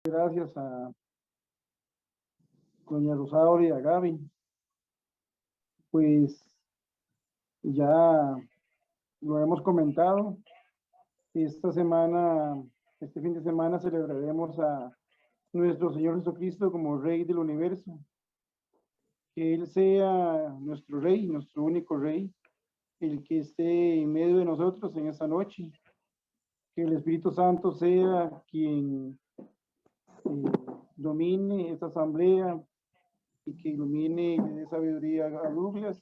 Gracias a doña Rosaura y a Gaby. Pues ya lo hemos comentado. Esta semana, este fin de semana celebraremos a nuestro Señor Jesucristo como Rey del universo. Que Él sea nuestro Rey, nuestro único Rey, el que esté en medio de nosotros en esta noche. Que el Espíritu Santo sea quien domine esta asamblea y que ilumine y le dé sabiduría a Douglas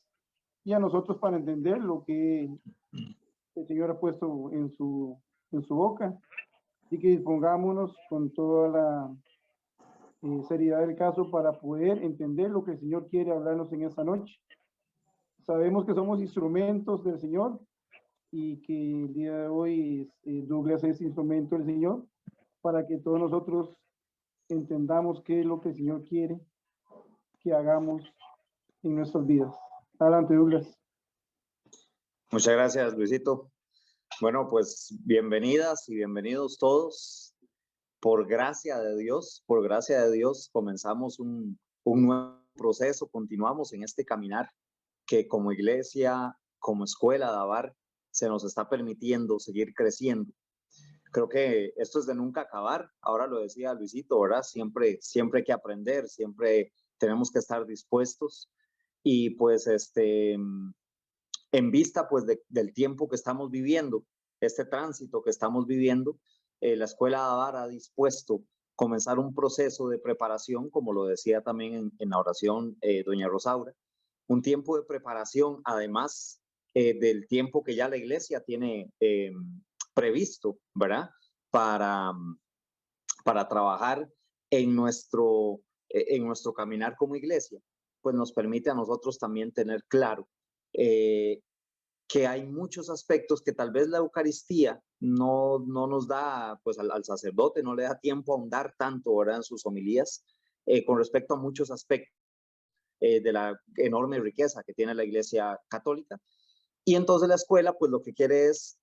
y a nosotros para entender lo que el Señor ha puesto en su boca. Así que dispongámonos con toda la seriedad del caso para poder entender lo que el Señor quiere hablarnos en esta noche. Sabemos que somos instrumentos del Señor y que el día de hoy Douglas es instrumento del Señor para que todos nosotros entendamos qué es lo que el Señor quiere que hagamos en nuestras vidas. Adelante, Douglas. Muchas gracias, Luisito. Bueno, pues bienvenidas y bienvenidos todos. Por gracia de Dios, comenzamos un nuevo proceso, continuamos en este caminar que como iglesia, como escuela de Avar, se nos está permitiendo seguir creciendo. Creo que esto es de nunca acabar. Ahora lo decía Luisito, ¿verdad? Siempre hay que aprender, siempre tenemos que estar dispuestos. Y pues en vista pues del tiempo que estamos viviendo, este tránsito que estamos viviendo, la Escuela de Avar ha dispuesto comenzar un proceso de preparación, como lo decía también en la oración doña Rosaura, un tiempo de preparación, además del tiempo que ya la iglesia tiene previsto, ¿verdad? Para trabajar en nuestro caminar como iglesia, pues nos permite a nosotros también tener claro que hay muchos aspectos que tal vez la Eucaristía no nos da, pues al sacerdote no le da tiempo a ahondar tanto, ¿verdad? En sus homilías, con respecto a muchos aspectos de la enorme riqueza que tiene la Iglesia Católica. Y entonces la escuela, pues lo que quiere es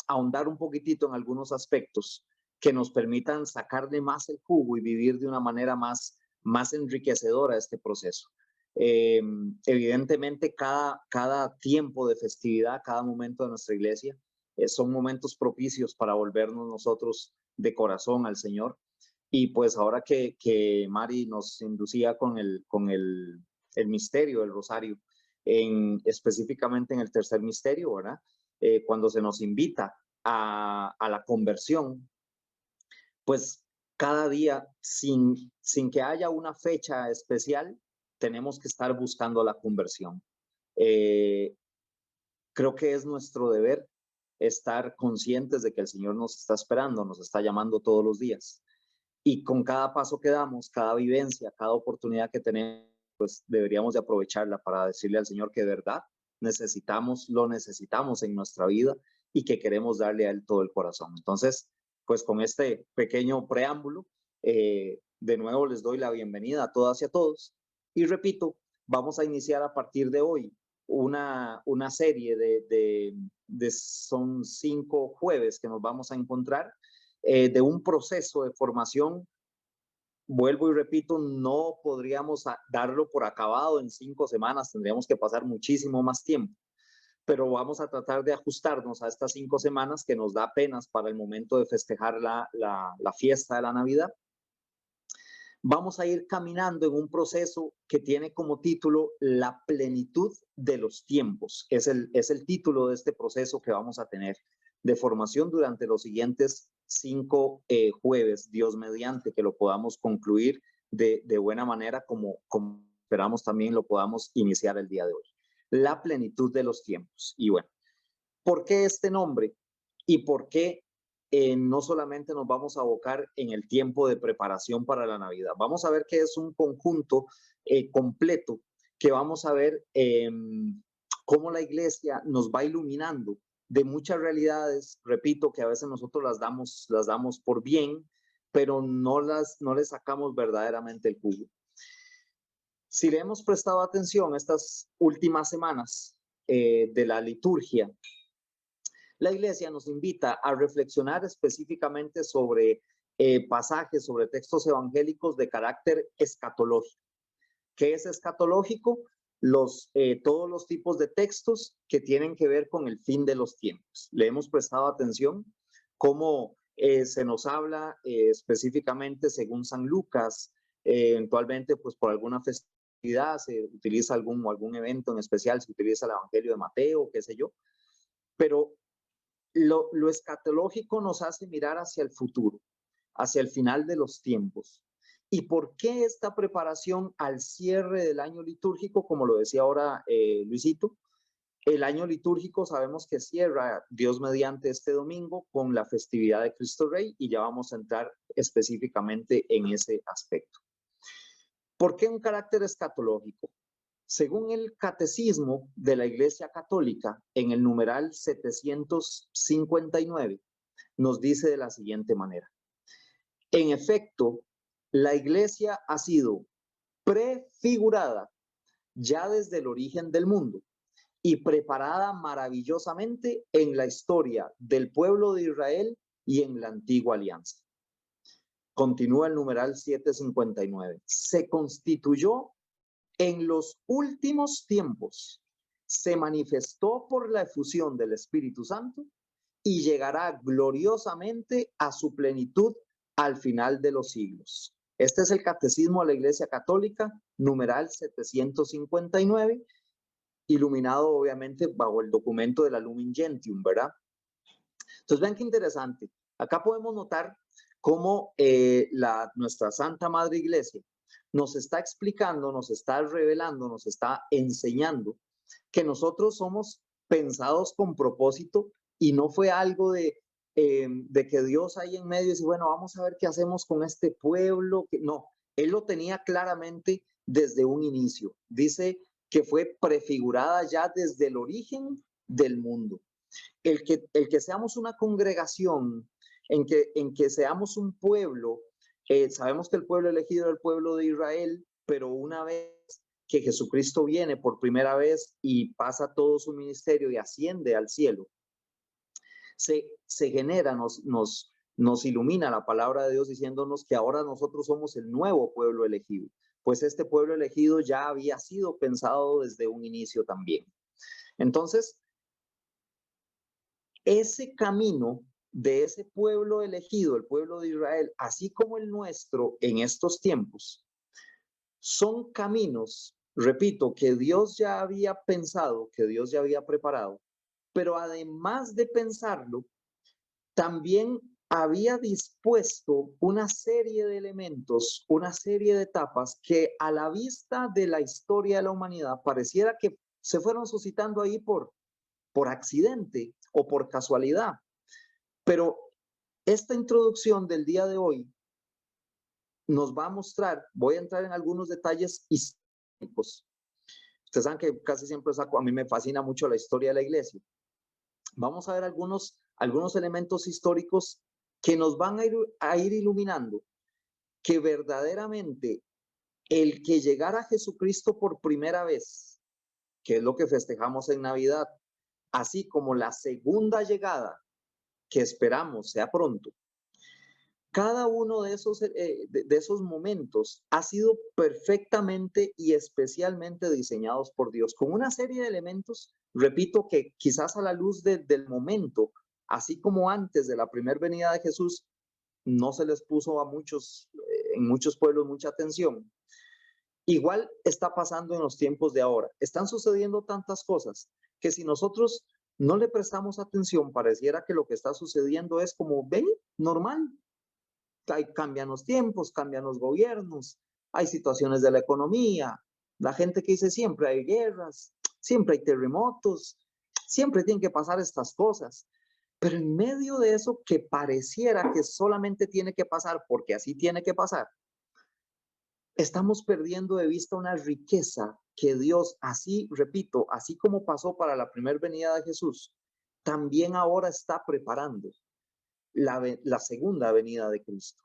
ahondar un poquitito en algunos aspectos que nos permitan sacarle más el jugo y vivir de una manera más enriquecedora este proceso. Evidentemente cada tiempo de festividad, cada momento de nuestra iglesia son momentos propicios para volvernos nosotros de corazón al Señor. Y pues ahora que Mari nos inducía con el misterio del rosario, específicamente en el tercer misterio, ¿verdad? Cuando se nos invita a la conversión, pues cada día, sin que haya una fecha especial, tenemos que estar buscando la conversión. Creo que es nuestro deber estar conscientes de que el Señor nos está esperando, nos está llamando todos los días. Y con cada paso que damos, cada vivencia, cada oportunidad que tenemos, pues deberíamos de aprovecharla para decirle al Señor que de verdad lo necesitamos en nuestra vida y que queremos darle a Él todo el corazón. Entonces, pues con este pequeño preámbulo, de nuevo les doy la bienvenida a todas y a todos. Y repito, vamos a iniciar a partir de hoy una serie son 5 jueves que nos vamos a encontrar de un proceso de formación. Vuelvo y repito, no podríamos darlo por acabado en 5 semanas, tendríamos que pasar muchísimo más tiempo, pero vamos a tratar de ajustarnos a estas 5 semanas que nos da apenas para el momento de festejar la fiesta de la Navidad. Vamos a ir caminando en un proceso que tiene como título La plenitud de los tiempos. Es el título de este proceso que vamos a tener de formación durante los siguientes 5 jueves, Dios mediante, que lo podamos concluir de buena manera como esperamos también lo podamos iniciar el día de hoy. La plenitud de los tiempos. Y bueno, ¿por qué este nombre? ¿Y por qué no solamente nos vamos a abocar en el tiempo de preparación para la Navidad? Vamos a ver que es un conjunto completo, que vamos a ver cómo la iglesia nos va iluminando de muchas realidades, repito, que a veces nosotros las damos por bien, pero no les sacamos verdaderamente el jugo. Si le hemos prestado atención estas últimas semanas de la liturgia, la iglesia nos invita a reflexionar específicamente sobre pasajes, sobre textos evangélicos de carácter escatológico. ¿Qué es escatológico? Todos los tipos de textos que tienen que ver con el fin de los tiempos. Le hemos prestado atención cómo se nos habla específicamente según San Lucas, eventualmente pues por alguna festividad se utiliza algún evento en especial, se utiliza el Evangelio de Mateo, qué sé yo, pero lo escatológico nos hace mirar hacia el futuro, hacia el final de los tiempos. ¿Y por qué esta preparación al cierre del año litúrgico? Como lo decía ahora Luisito, el año litúrgico sabemos que cierra, Dios mediante, este domingo con la festividad de Cristo Rey, y ya vamos a entrar específicamente en ese aspecto. ¿Por qué un carácter escatológico? Según el Catecismo de la Iglesia Católica, en el numeral 759, nos dice de la siguiente manera: en efecto, la Iglesia ha sido prefigurada ya desde el origen del mundo y preparada maravillosamente en la historia del pueblo de Israel y en la antigua alianza. Continúa el numeral 759. Se constituyó en los últimos tiempos, se manifestó por la efusión del Espíritu Santo y llegará gloriosamente a su plenitud al final de los siglos. Este es el Catecismo de la Iglesia Católica, numeral 759, iluminado obviamente bajo el documento de la Lumen Gentium, ¿verdad? Entonces vean qué interesante. Acá podemos notar cómo nuestra Santa Madre Iglesia nos está explicando, nos está revelando, nos está enseñando que nosotros somos pensados con propósito y no fue algo de que Dios ahí en medio dice, bueno, vamos a ver qué hacemos con este pueblo. No, Él lo tenía claramente desde un inicio. Dice que fue prefigurada ya desde el origen del mundo. El que seamos una congregación, en que seamos un pueblo, sabemos que el pueblo elegido era el pueblo de Israel, pero una vez que Jesucristo viene por primera vez y pasa todo su ministerio y asciende al cielo, se genera, nos ilumina la palabra de Dios diciéndonos que ahora nosotros somos el nuevo pueblo elegido, pues este pueblo elegido ya había sido pensado desde un inicio también. Entonces, ese camino de ese pueblo elegido, el pueblo de Israel, así como el nuestro en estos tiempos, son caminos, repito, que Dios ya había pensado, que Dios ya había preparado, pero además de pensarlo, también había dispuesto una serie de elementos, una serie de etapas que a la vista de la historia de la humanidad pareciera que se fueron suscitando ahí por accidente o por casualidad. Pero esta introducción del día de hoy nos va a mostrar, voy a entrar en algunos detalles históricos. Ustedes saben que casi siempre saco, a mí me fascina mucho la historia de la iglesia. Vamos a ver algunos elementos históricos que nos van a ir iluminando que verdaderamente el que llegara a Jesucristo por primera vez, que es lo que festejamos en Navidad, así como la segunda llegada, que esperamos sea pronto, cada uno de esos momentos ha sido perfectamente y especialmente diseñados por Dios, con una serie de elementos, repito, que quizás a la luz del momento, así como antes de la primera venida de Jesús, no se les puso a muchos, en muchos pueblos, mucha atención. Igual está pasando en los tiempos de ahora. Están sucediendo tantas cosas que si nosotros no le prestamos atención, pareciera que lo que está sucediendo es como, ven, normal. Cambian los tiempos, cambian los gobiernos, hay situaciones de la economía, la gente que dice siempre hay guerras, siempre hay terremotos, siempre tienen que pasar estas cosas. Pero en medio de eso que pareciera que solamente tiene que pasar porque así tiene que pasar, estamos perdiendo de vista una riqueza que Dios, así, repito, así como pasó para la primera venida de Jesús, también ahora está preparando la segunda venida de Cristo.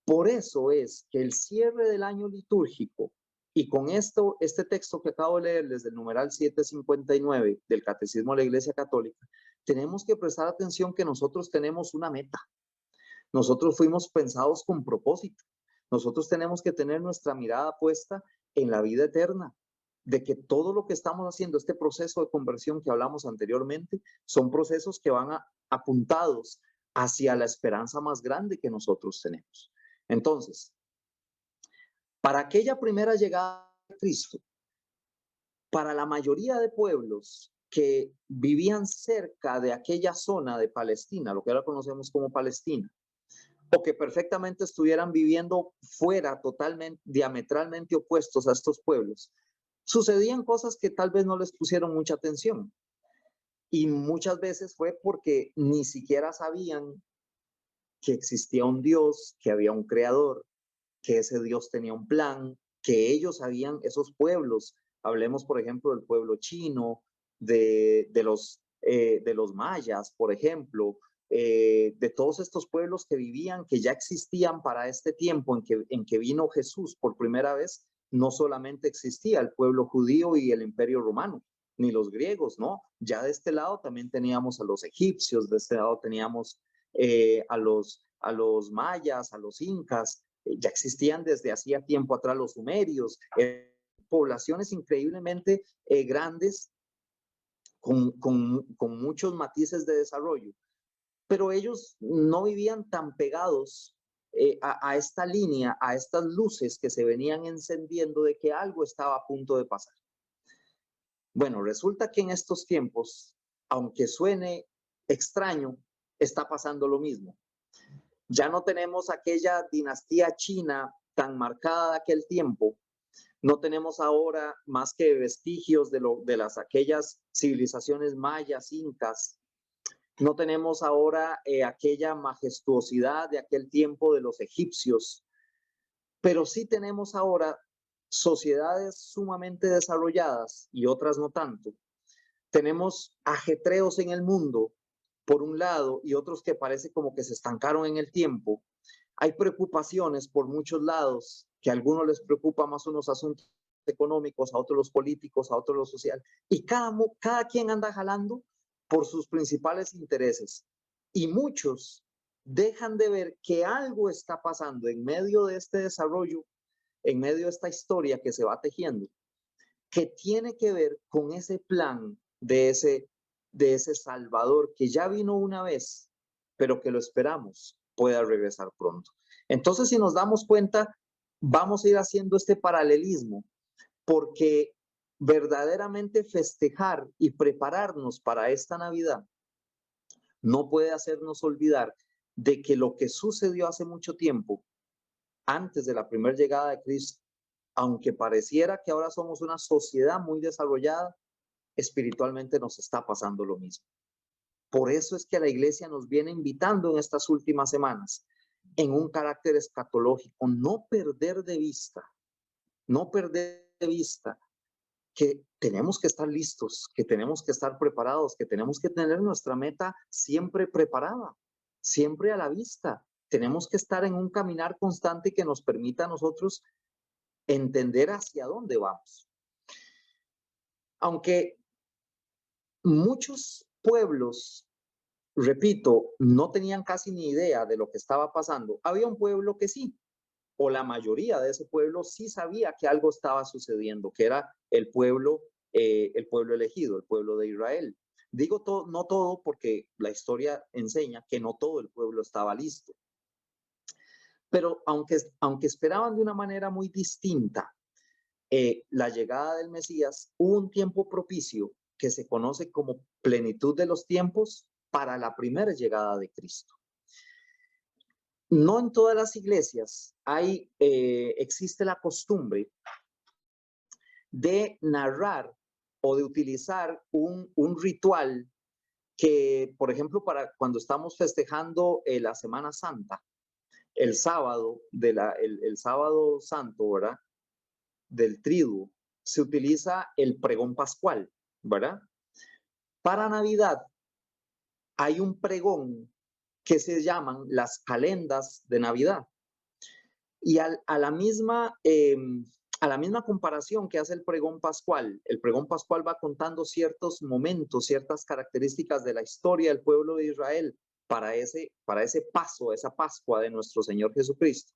Por eso es que el cierre del año litúrgico, y con este texto que acabo de leer desde el numeral 759 del Catecismo de la Iglesia Católica, tenemos que prestar atención que nosotros tenemos una meta. Nosotros fuimos pensados con propósito. Nosotros tenemos que tener nuestra mirada puesta en la vida eterna, de que todo lo que estamos haciendo, este proceso de conversión que hablamos anteriormente, son procesos que van apuntados hacia la esperanza más grande que nosotros tenemos. Entonces, para aquella primera llegada de Cristo, para la mayoría de pueblos que vivían cerca de aquella zona de Palestina, lo que ahora conocemos como Palestina, o que perfectamente estuvieran viviendo fuera, totalmente, diametralmente opuestos a estos pueblos, sucedían cosas que tal vez no les pusieron mucha atención. Y muchas veces fue porque ni siquiera sabían que existía un Dios, que había un creador, que ese Dios tenía un plan, que ellos sabían, esos pueblos, hablemos por ejemplo del pueblo chino, de los mayas, por ejemplo, de todos estos pueblos que vivían, que ya existían para este tiempo en que vino Jesús por primera vez. No solamente existía el pueblo judío y el imperio romano, ni los griegos, ¿no? Ya de este lado también teníamos a los egipcios, de este lado teníamos a los mayas, a los incas, ya existían desde hacía tiempo atrás los sumerios, poblaciones increíblemente grandes con muchos matices de desarrollo, pero ellos no vivían tan pegados a esta línea, a estas luces que se venían encendiendo de que algo estaba a punto de pasar. Bueno, resulta que en estos tiempos, aunque suene extraño, está pasando lo mismo. Ya no tenemos aquella dinastía china tan marcada de aquel tiempo. No tenemos ahora más que vestigios de aquellas civilizaciones mayas, incas. No tenemos ahora aquella majestuosidad de aquel tiempo de los egipcios. Pero sí tenemos ahora sociedades sumamente desarrolladas y otras no tanto. Tenemos ajetreos en el mundo, por un lado, y otros que parece como que se estancaron en el tiempo. Hay preocupaciones por muchos lados, que a algunos les preocupa más unos asuntos económicos, a otros los políticos, a otros lo social, y cada quien anda jalando por sus principales intereses. Y muchos dejan de ver que algo está pasando en medio de este desarrollo, en medio de esta historia que se va tejiendo, que tiene que ver con ese plan de ese Salvador que ya vino una vez, pero que lo esperamos pueda regresar pronto. Entonces, si nos damos cuenta, vamos a ir haciendo este paralelismo, porque verdaderamente festejar y prepararnos para esta Navidad no puede hacernos olvidar de que lo que sucedió hace mucho tiempo, antes de la primera llegada de Cristo, aunque pareciera que ahora somos una sociedad muy desarrollada, espiritualmente nos está pasando lo mismo. Por eso es que la iglesia nos viene invitando en estas últimas semanas, en un carácter escatológico, no perder de vista que tenemos que estar listos, que tenemos que estar preparados, que tenemos que tener nuestra meta siempre preparada, siempre a la vista. Tenemos que estar en un caminar constante que nos permita a nosotros entender hacia dónde vamos. Aunque muchos pueblos, repito, no tenían casi ni idea de lo que estaba pasando, había un pueblo que sí, o la mayoría de ese pueblo sí sabía que algo estaba sucediendo, que era el pueblo elegido, el pueblo de Israel. Digo todo, no todo, porque la historia enseña que no todo el pueblo estaba listo. Pero aunque esperaban de una manera muy distinta la llegada del Mesías, hubo un tiempo propicio que se conoce como plenitud de los tiempos para la primera llegada de Cristo. No en todas las iglesias existe la costumbre de narrar o de utilizar un ritual que, por ejemplo, para cuando estamos festejando la Semana Santa, el sábado, el sábado santo, ¿verdad? Del triduo, se utiliza el pregón pascual, ¿verdad? Para Navidad hay un pregón que se llaman las calendas de Navidad. Y a la misma comparación que hace el pregón pascual va contando ciertos momentos, ciertas características de la historia del pueblo de Israel para ese paso, esa Pascua de nuestro Señor Jesucristo.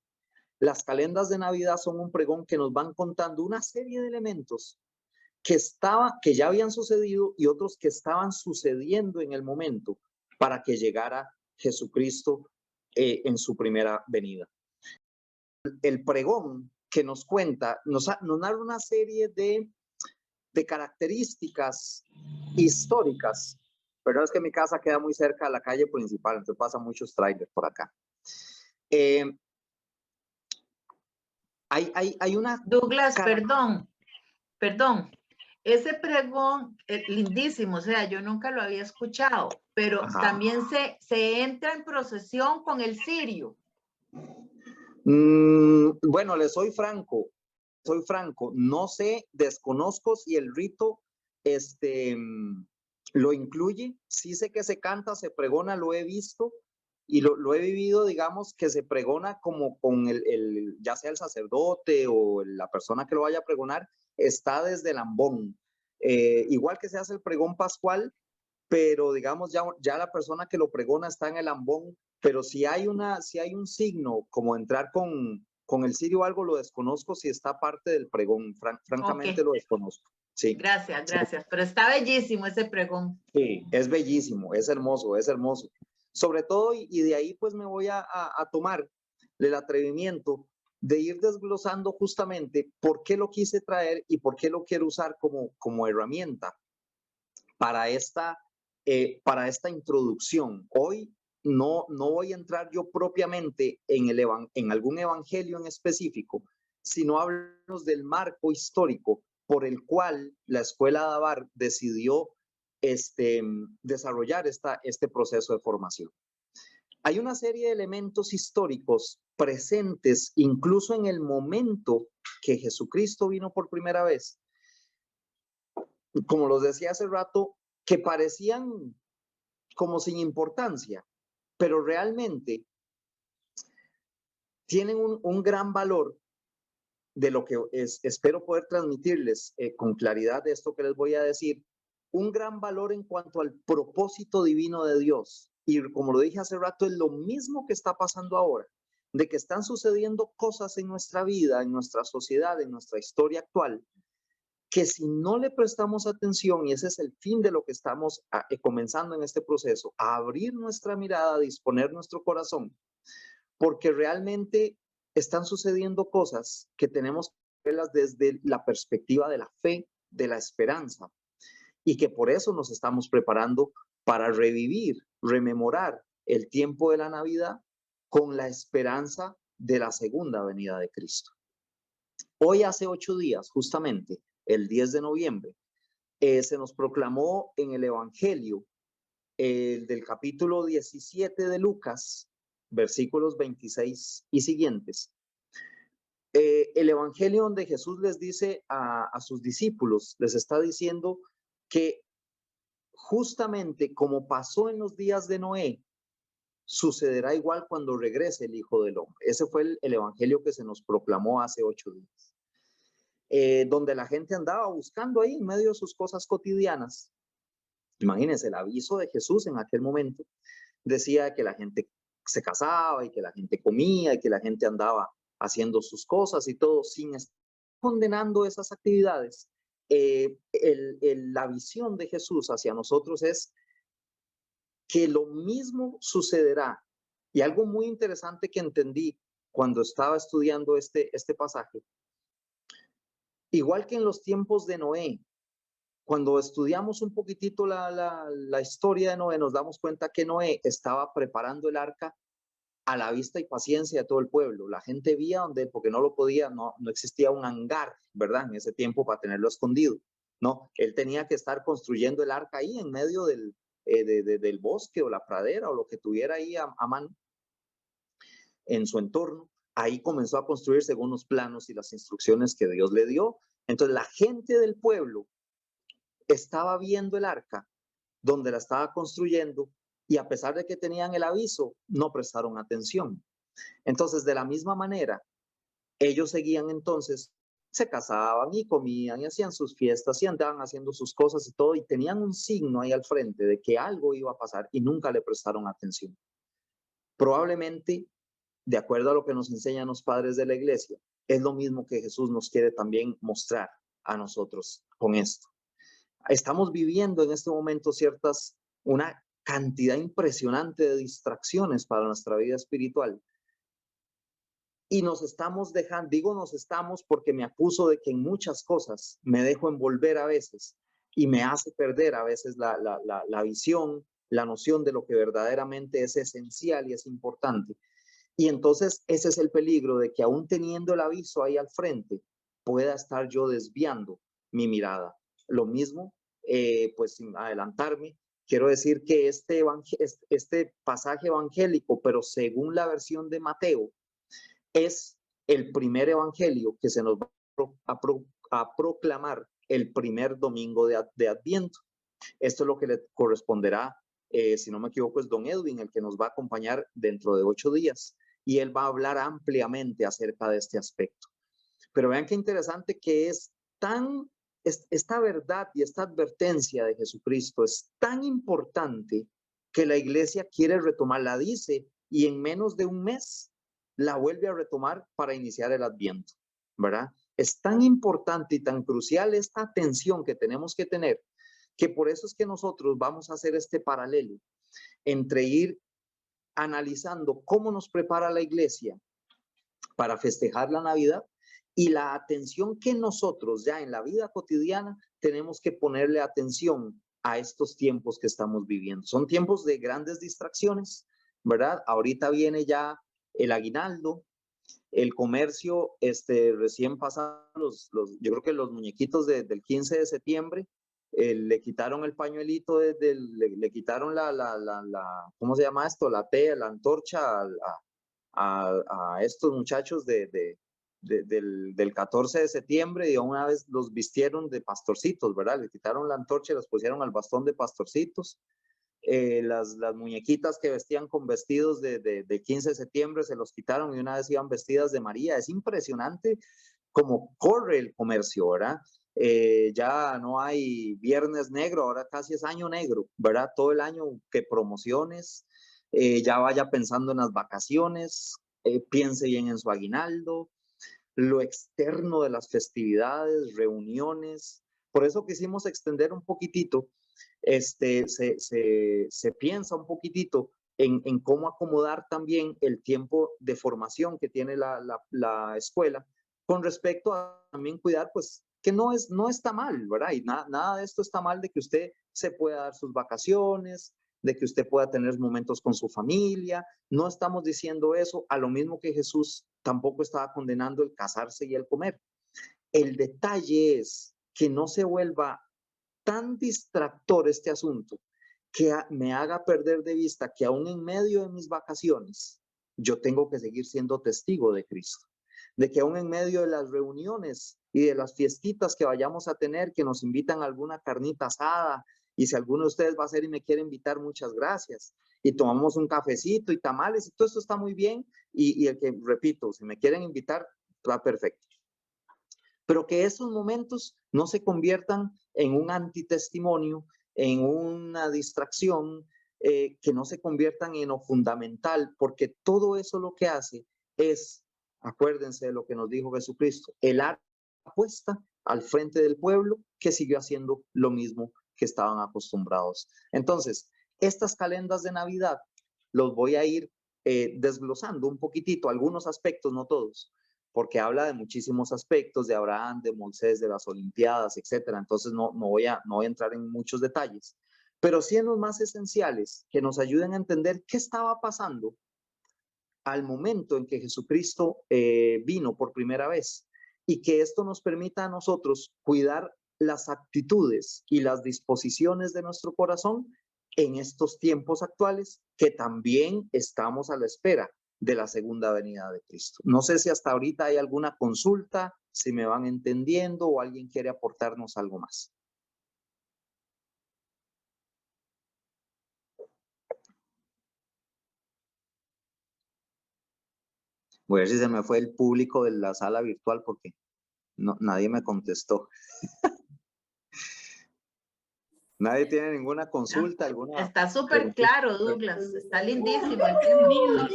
Las calendas de Navidad son un pregón que nos van contando una serie de elementos que ya habían sucedido y otros que estaban sucediendo en el momento para que llegara Jesucristo en su primera venida. El pregón que nos cuenta, nos narra una serie de características históricas. Pero es que mi casa queda muy cerca de la calle principal, entonces pasan muchos trailers por acá. Hay una... Douglas, perdón. Ese pregón es lindísimo, o sea, yo nunca lo había escuchado, pero también se entra en procesión con el cirio. Bueno, soy franco, no sé, desconozco si el rito lo incluye. Sí sé que se canta, se pregona, lo he visto y lo he vivido, digamos, que se pregona como con ya sea el sacerdote o la persona que lo vaya a pregonar, está desde el ambón. Igual que se hace el pregón pascual, pero digamos ya la persona que lo pregona está en el ambón, pero si hay un signo como entrar con el cirio o algo, lo desconozco si está parte del pregón, francamente lo desconozco. Sí. Gracias, pero está bellísimo ese pregón. Sí, es bellísimo, es hermoso. Sobre todo, y de ahí pues me voy a tomar el atrevimiento de ir desglosando justamente por qué lo quise traer y por qué lo quiero usar como herramienta para esta introducción. Hoy no voy a entrar yo propiamente en algún evangelio en específico, sino hablamos del marco histórico por el cual la Escuela Dabar decidió desarrollar este proceso de formación. Hay una serie de elementos históricos presentes incluso en el momento que Jesucristo vino por primera vez, como los decía hace rato, que parecían como sin importancia, pero realmente tienen un gran valor de lo que espero poder transmitirles con claridad de esto que les voy a decir, un gran valor en cuanto al propósito divino de Dios. Y como lo dije hace rato, es lo mismo que está pasando ahora, de que están sucediendo cosas en nuestra vida, en nuestra sociedad, en nuestra historia actual, que si no le prestamos atención, y ese es el fin de lo que estamos comenzando en este proceso, a abrir nuestra mirada, a disponer nuestro corazón, porque realmente están sucediendo cosas que tenemos que verlas desde la perspectiva de la fe, de la esperanza, y que por eso nos estamos preparando para revivir, rememorar el tiempo de la Navidad con la esperanza de la segunda venida de Cristo. Hoy hace 8 días, justamente, el 10 de noviembre, se nos proclamó en el Evangelio del capítulo 17 de Lucas, versículos 26 y siguientes. El Evangelio donde Jesús les dice a sus discípulos, les está diciendo que justamente como pasó en los días de Noé, sucederá igual cuando regrese el Hijo del Hombre. Ese fue el Evangelio que se nos proclamó hace 8 días. Donde la gente andaba buscando ahí en medio de sus cosas cotidianas. Imagínense el aviso de Jesús en aquel momento. Decía que la gente se casaba y que la gente comía y que la gente andaba haciendo sus cosas y todo sin estar condenando esas actividades. La visión de Jesús hacia nosotros es que lo mismo sucederá. Y algo muy interesante que entendí cuando estaba estudiando este pasaje, igual que en los tiempos de Noé, cuando estudiamos un poquitito la historia de Noé, nos damos cuenta que Noé estaba preparando el arca a la vista y paciencia de todo el pueblo. La gente veía porque no lo podía, no existía un hangar, ¿verdad? En ese tiempo para tenerlo escondido, ¿no? Él tenía que estar construyendo el arca ahí en medio del bosque o la pradera o lo que tuviera ahí a mano en su entorno. Ahí comenzó a construir según los planos y las instrucciones que Dios le dio. Entonces la gente del pueblo estaba viendo el arca donde la estaba construyendo y a pesar de que tenían el aviso, no prestaron atención. Entonces, de la misma manera, ellos seguían entonces, se casaban y comían y hacían sus fiestas y andaban haciendo sus cosas y todo y tenían un signo ahí al frente de que algo iba a pasar y nunca le prestaron atención. Probablemente, de acuerdo a lo que nos enseñan los padres de la iglesia, es lo mismo que Jesús nos quiere también mostrar a nosotros con esto. Estamos viviendo en este momento una cantidad impresionante de distracciones para nuestra vida espiritual. Y nos estamos dejando, digo nos estamos porque me acuso de que en muchas cosas me dejo envolver a veces y me hace perder a veces la visión, la noción de lo que verdaderamente es esencial y es importante. Y entonces ese es el peligro de que aún teniendo el aviso ahí al frente, pueda estar yo desviando mi mirada. Lo mismo, pues sin adelantarme, quiero decir que este pasaje evangélico, pero según la versión de Mateo, es el primer evangelio que se nos va a proclamar el primer domingo de Adviento. Esto es lo que le corresponderá, si no me equivoco, es don Edwin, el que nos va a acompañar dentro de 8 días. Y él va a hablar ampliamente acerca de este aspecto. Pero vean qué interesante que esta verdad y esta advertencia de Jesucristo es tan importante que la iglesia quiere retomarla, dice, y en menos de un mes la vuelve a retomar para iniciar el Adviento, ¿verdad? Es tan importante y tan crucial esta atención que tenemos que tener, que por eso es que nosotros vamos a hacer este paralelo entre ir analizando cómo nos prepara la iglesia para festejar la Navidad y la atención que nosotros ya en la vida cotidiana tenemos que ponerle atención a estos tiempos que estamos viviendo. Son tiempos de grandes distracciones, ¿verdad? Ahorita viene ya el aguinaldo, el comercio, recién pasados, yo creo que los muñequitos del 15 de septiembre, le quitaron el pañuelito, le quitaron ¿cómo se llama esto? La antorcha a estos muchachos del 14 de septiembre, y una vez los vistieron de pastorcitos, ¿verdad? Le quitaron la antorcha y los pusieron al bastón de pastorcitos. Las muñequitas que vestían con vestidos de 15 de septiembre se los quitaron y una vez iban vestidas de María. Es impresionante cómo corre el comercio, ¿verdad? Ya no hay viernes negro, ahora casi es año negro, ¿verdad? Todo el año que promociones, ya vaya pensando en las vacaciones, piense bien en su aguinaldo, lo externo de las festividades, reuniones. Por eso quisimos extender un poquitito, se piensa un poquitito en cómo acomodar también el tiempo de formación que tiene la escuela con respecto a también cuidar, pues, que no está mal, ¿verdad? Y nada de esto está mal, de que usted se pueda dar sus vacaciones, de que usted pueda tener momentos con su familia. No estamos diciendo eso, a lo mismo que Jesús tampoco estaba condenando el casarse y el comer. El detalle es que no se vuelva tan distractor este asunto que me haga perder de vista que aún en medio de mis vacaciones yo tengo que seguir siendo testigo de Cristo, de que aún en medio de las reuniones y de las fiestitas que vayamos a tener, que nos invitan a alguna carnita asada, y si alguno de ustedes va a hacer y me quiere invitar, muchas gracias, y tomamos un cafecito y tamales, y todo esto está muy bien, y el que, repito, si me quieren invitar, va perfecto. Pero que esos momentos no se conviertan en un antitestimonio, en una distracción, que no se conviertan en lo fundamental, porque todo eso lo que hace es, acuérdense de lo que nos dijo Jesucristo, el arca puesta al frente del pueblo que siguió haciendo lo mismo que estaban acostumbrados. Entonces, estas calendas de Navidad los voy a ir desglosando un poquitito, algunos aspectos, no todos, porque habla de muchísimos aspectos, de Abraham, de Moisés, de las Olimpiadas, etcétera. Entonces no voy a entrar en muchos detalles, pero sí en los más esenciales que nos ayuden a entender qué estaba pasando al momento en que Jesucristo vino por primera vez, y que esto nos permita a nosotros cuidar las actitudes y las disposiciones de nuestro corazón en estos tiempos actuales, que también estamos a la espera de la segunda venida de Cristo. No sé si hasta ahorita hay alguna consulta, si me van entendiendo o alguien quiere aportarnos algo más. Voy a ver si se me fue el público de la sala virtual porque nadie me contestó. Nadie tiene ninguna consulta, alguna. Está súper claro, Douglas. Está lindísimo el tema.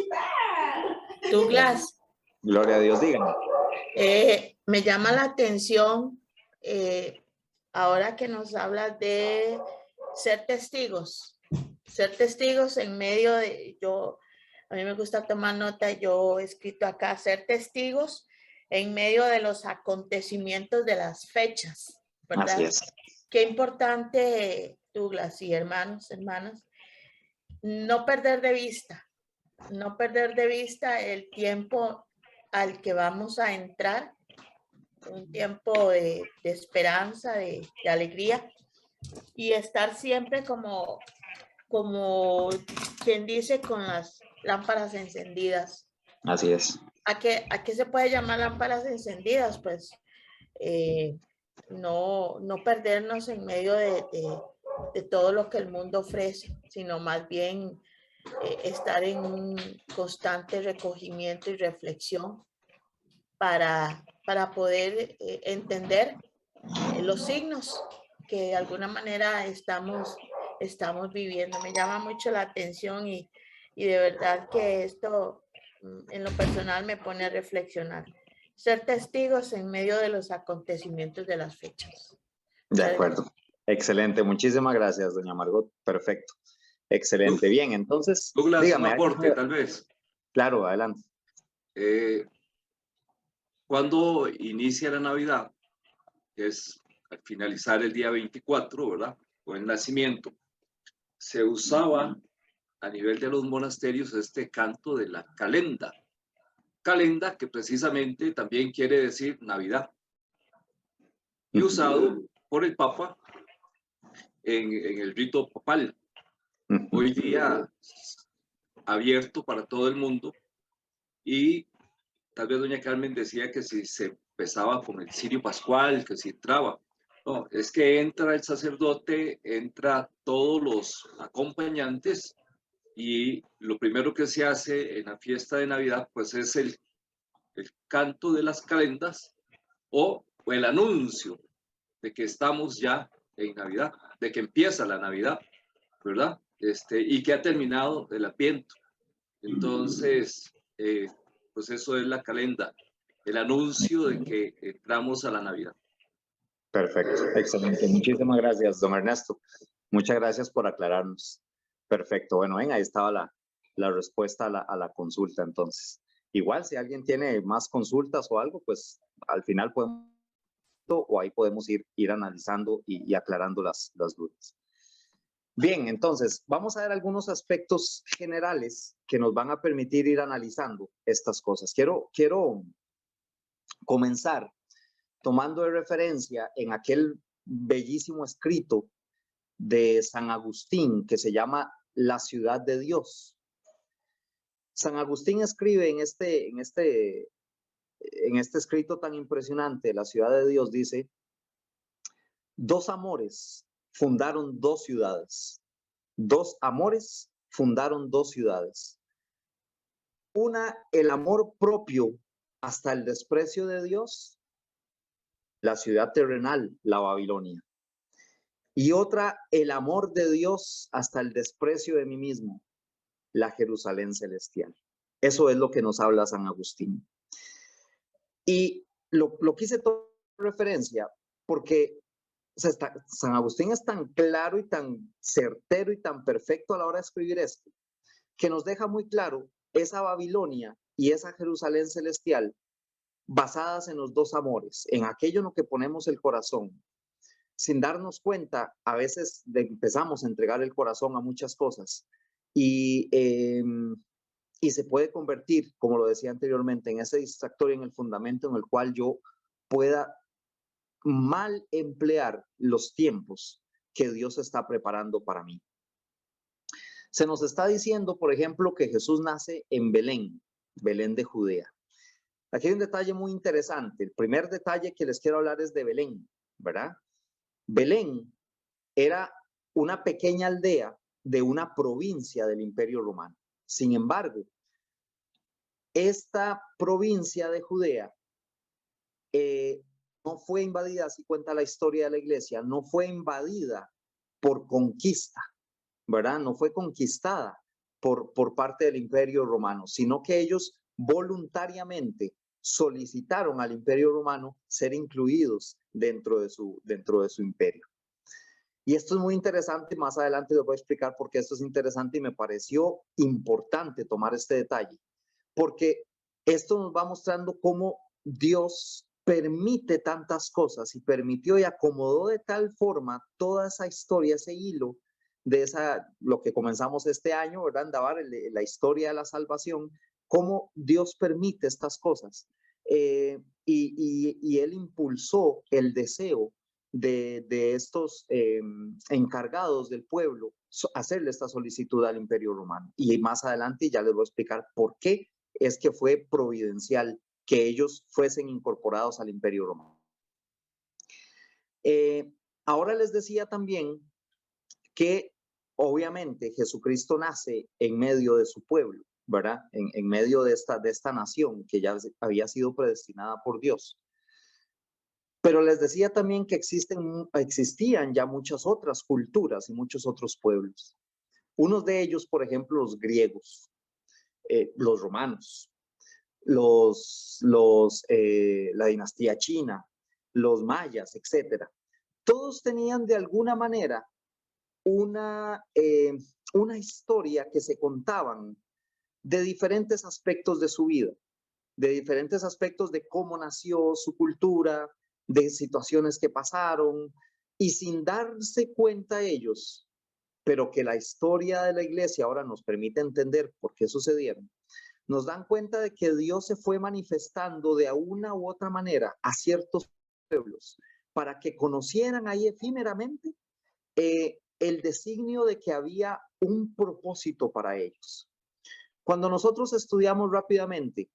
Douglas, Gloria a Dios, díganme. me llama la atención ahora que nos hablas de ser testigos en medio de, a mí me gusta tomar nota, yo he escrito acá, ser testigos en medio de los acontecimientos de las fechas, ¿verdad? Así es. Qué importante, Douglas y hermanas, no perder de vista el tiempo al que vamos a entrar, un tiempo de esperanza, de alegría, y estar siempre como quien dice, con las lámparas encendidas. Así es. ¿A qué se puede llamar lámparas encendidas? Pues no perdernos en medio de todo lo que el mundo ofrece, sino más bien estar en un constante recogimiento y reflexión para poder entender los signos que de alguna manera estamos viviendo. Me llama mucho la atención y de verdad que esto en lo personal me pone a reflexionar. Ser testigos en medio de los acontecimientos de las fechas. De acuerdo. Excelente. Muchísimas gracias, doña Margot. Perfecto. Excelente. Bien, entonces, Douglas, dígame. un aporte, tal vez. Claro, adelante. ¿Cuándo inicia la Navidad? Es al finalizar el día 24, ¿verdad? O el nacimiento. Se usaba a nivel de los monasterios este canto de la calenda. Calenda, que precisamente también quiere decir Navidad. Y usado por el Papa en el rito papal. Hoy día abierto para todo el mundo. Y tal vez doña Carmen decía que si se empezaba con el cirio pascual, que si entraba. No, es que entra el sacerdote, entra todos los acompañantes y lo primero que se hace en la fiesta de Navidad pues es el canto de las calendas o el anuncio de que estamos ya en Navidad, de que empieza la Navidad, ¿verdad? Y que ha terminado el Adviento. Entonces, pues eso es la calenda, el anuncio de que entramos a la Navidad. Perfecto, excelente. Muchísimas gracias, don Ernesto. Muchas gracias por aclararnos. Perfecto. Bueno, ahí estaba la respuesta a la consulta entonces. Igual, si alguien tiene más consultas o algo, pues al final podemos, o ahí podemos ir analizando y aclarando las dudas. Bien, entonces, vamos a ver algunos aspectos generales que nos van a permitir ir analizando estas cosas. Quiero comenzar tomando de referencia en aquel bellísimo escrito de San Agustín que se llama La ciudad de Dios. San Agustín escribe en este escrito tan impresionante, La ciudad de Dios, dice: dos amores fundaron dos ciudades. Dos amores fundaron dos ciudades. Una, el amor propio hasta el desprecio de Dios, la ciudad terrenal, la Babilonia. Y otra, el amor de Dios hasta el desprecio de mí mismo, la Jerusalén celestial. Eso es lo que nos habla San Agustín. Y lo quise tomar referencia porque San Agustín es tan claro y tan certero y tan perfecto a la hora de escribir esto, que nos deja muy claro esa Babilonia y esa Jerusalén celestial basadas en los dos amores, en aquello en lo que ponemos el corazón. Sin darnos cuenta, a veces empezamos a entregar el corazón a muchas cosas y se puede convertir, como lo decía anteriormente, en ese distractor y en el fundamento en el cual yo pueda mal emplear los tiempos que Dios está preparando para mí. Se nos está diciendo, por ejemplo, que Jesús nace en Belén, Belén de Judea. Aquí hay un detalle muy interesante. El primer detalle que les quiero hablar es de Belén, ¿verdad? Belén era una pequeña aldea de una provincia del Imperio Romano. Sin embargo, esta provincia de Judea no fue invadida, así cuenta la historia de la iglesia, no fue invadida por conquista, ¿verdad? No fue conquistada por parte del Imperio Romano, sino que ellos voluntariamente solicitaron al Imperio Romano ser incluidos dentro de su imperio. Y esto es muy interesante, más adelante les voy a explicar por qué esto es interesante y me pareció importante tomar este detalle, porque esto nos va mostrando cómo Dios permite tantas cosas y permitió y acomodó de tal forma toda esa historia, ese hilo de lo que comenzamos este año, ¿verdad? Andabar la historia de la salvación, cómo Dios permite estas cosas. Y Él impulsó el deseo de estos encargados del pueblo hacerle esta solicitud al Imperio Romano. Y más adelante ya les voy a explicar por qué es que fue providencial que ellos fuesen incorporados al Imperio Romano. Ahora les decía también que obviamente Jesucristo nace en medio de su pueblo, ¿verdad? En medio de esta nación que ya había sido predestinada por Dios. Pero les decía también que existían ya muchas otras culturas y muchos otros pueblos. Unos de ellos, por ejemplo, los griegos, los romanos, la dinastía china, los mayas, etcétera. Todos tenían de alguna manera una historia que se contaban de diferentes aspectos de su vida, de diferentes aspectos de cómo nació su cultura, de situaciones que pasaron, y sin darse cuenta ellos, pero que la historia de la iglesia ahora nos permite entender por qué sucedieron, nos dan cuenta de que Dios se fue manifestando de una u otra manera a ciertos pueblos para que conocieran ahí efímeramente el designio de que había un propósito para ellos. Cuando nosotros estudiamos rápidamente,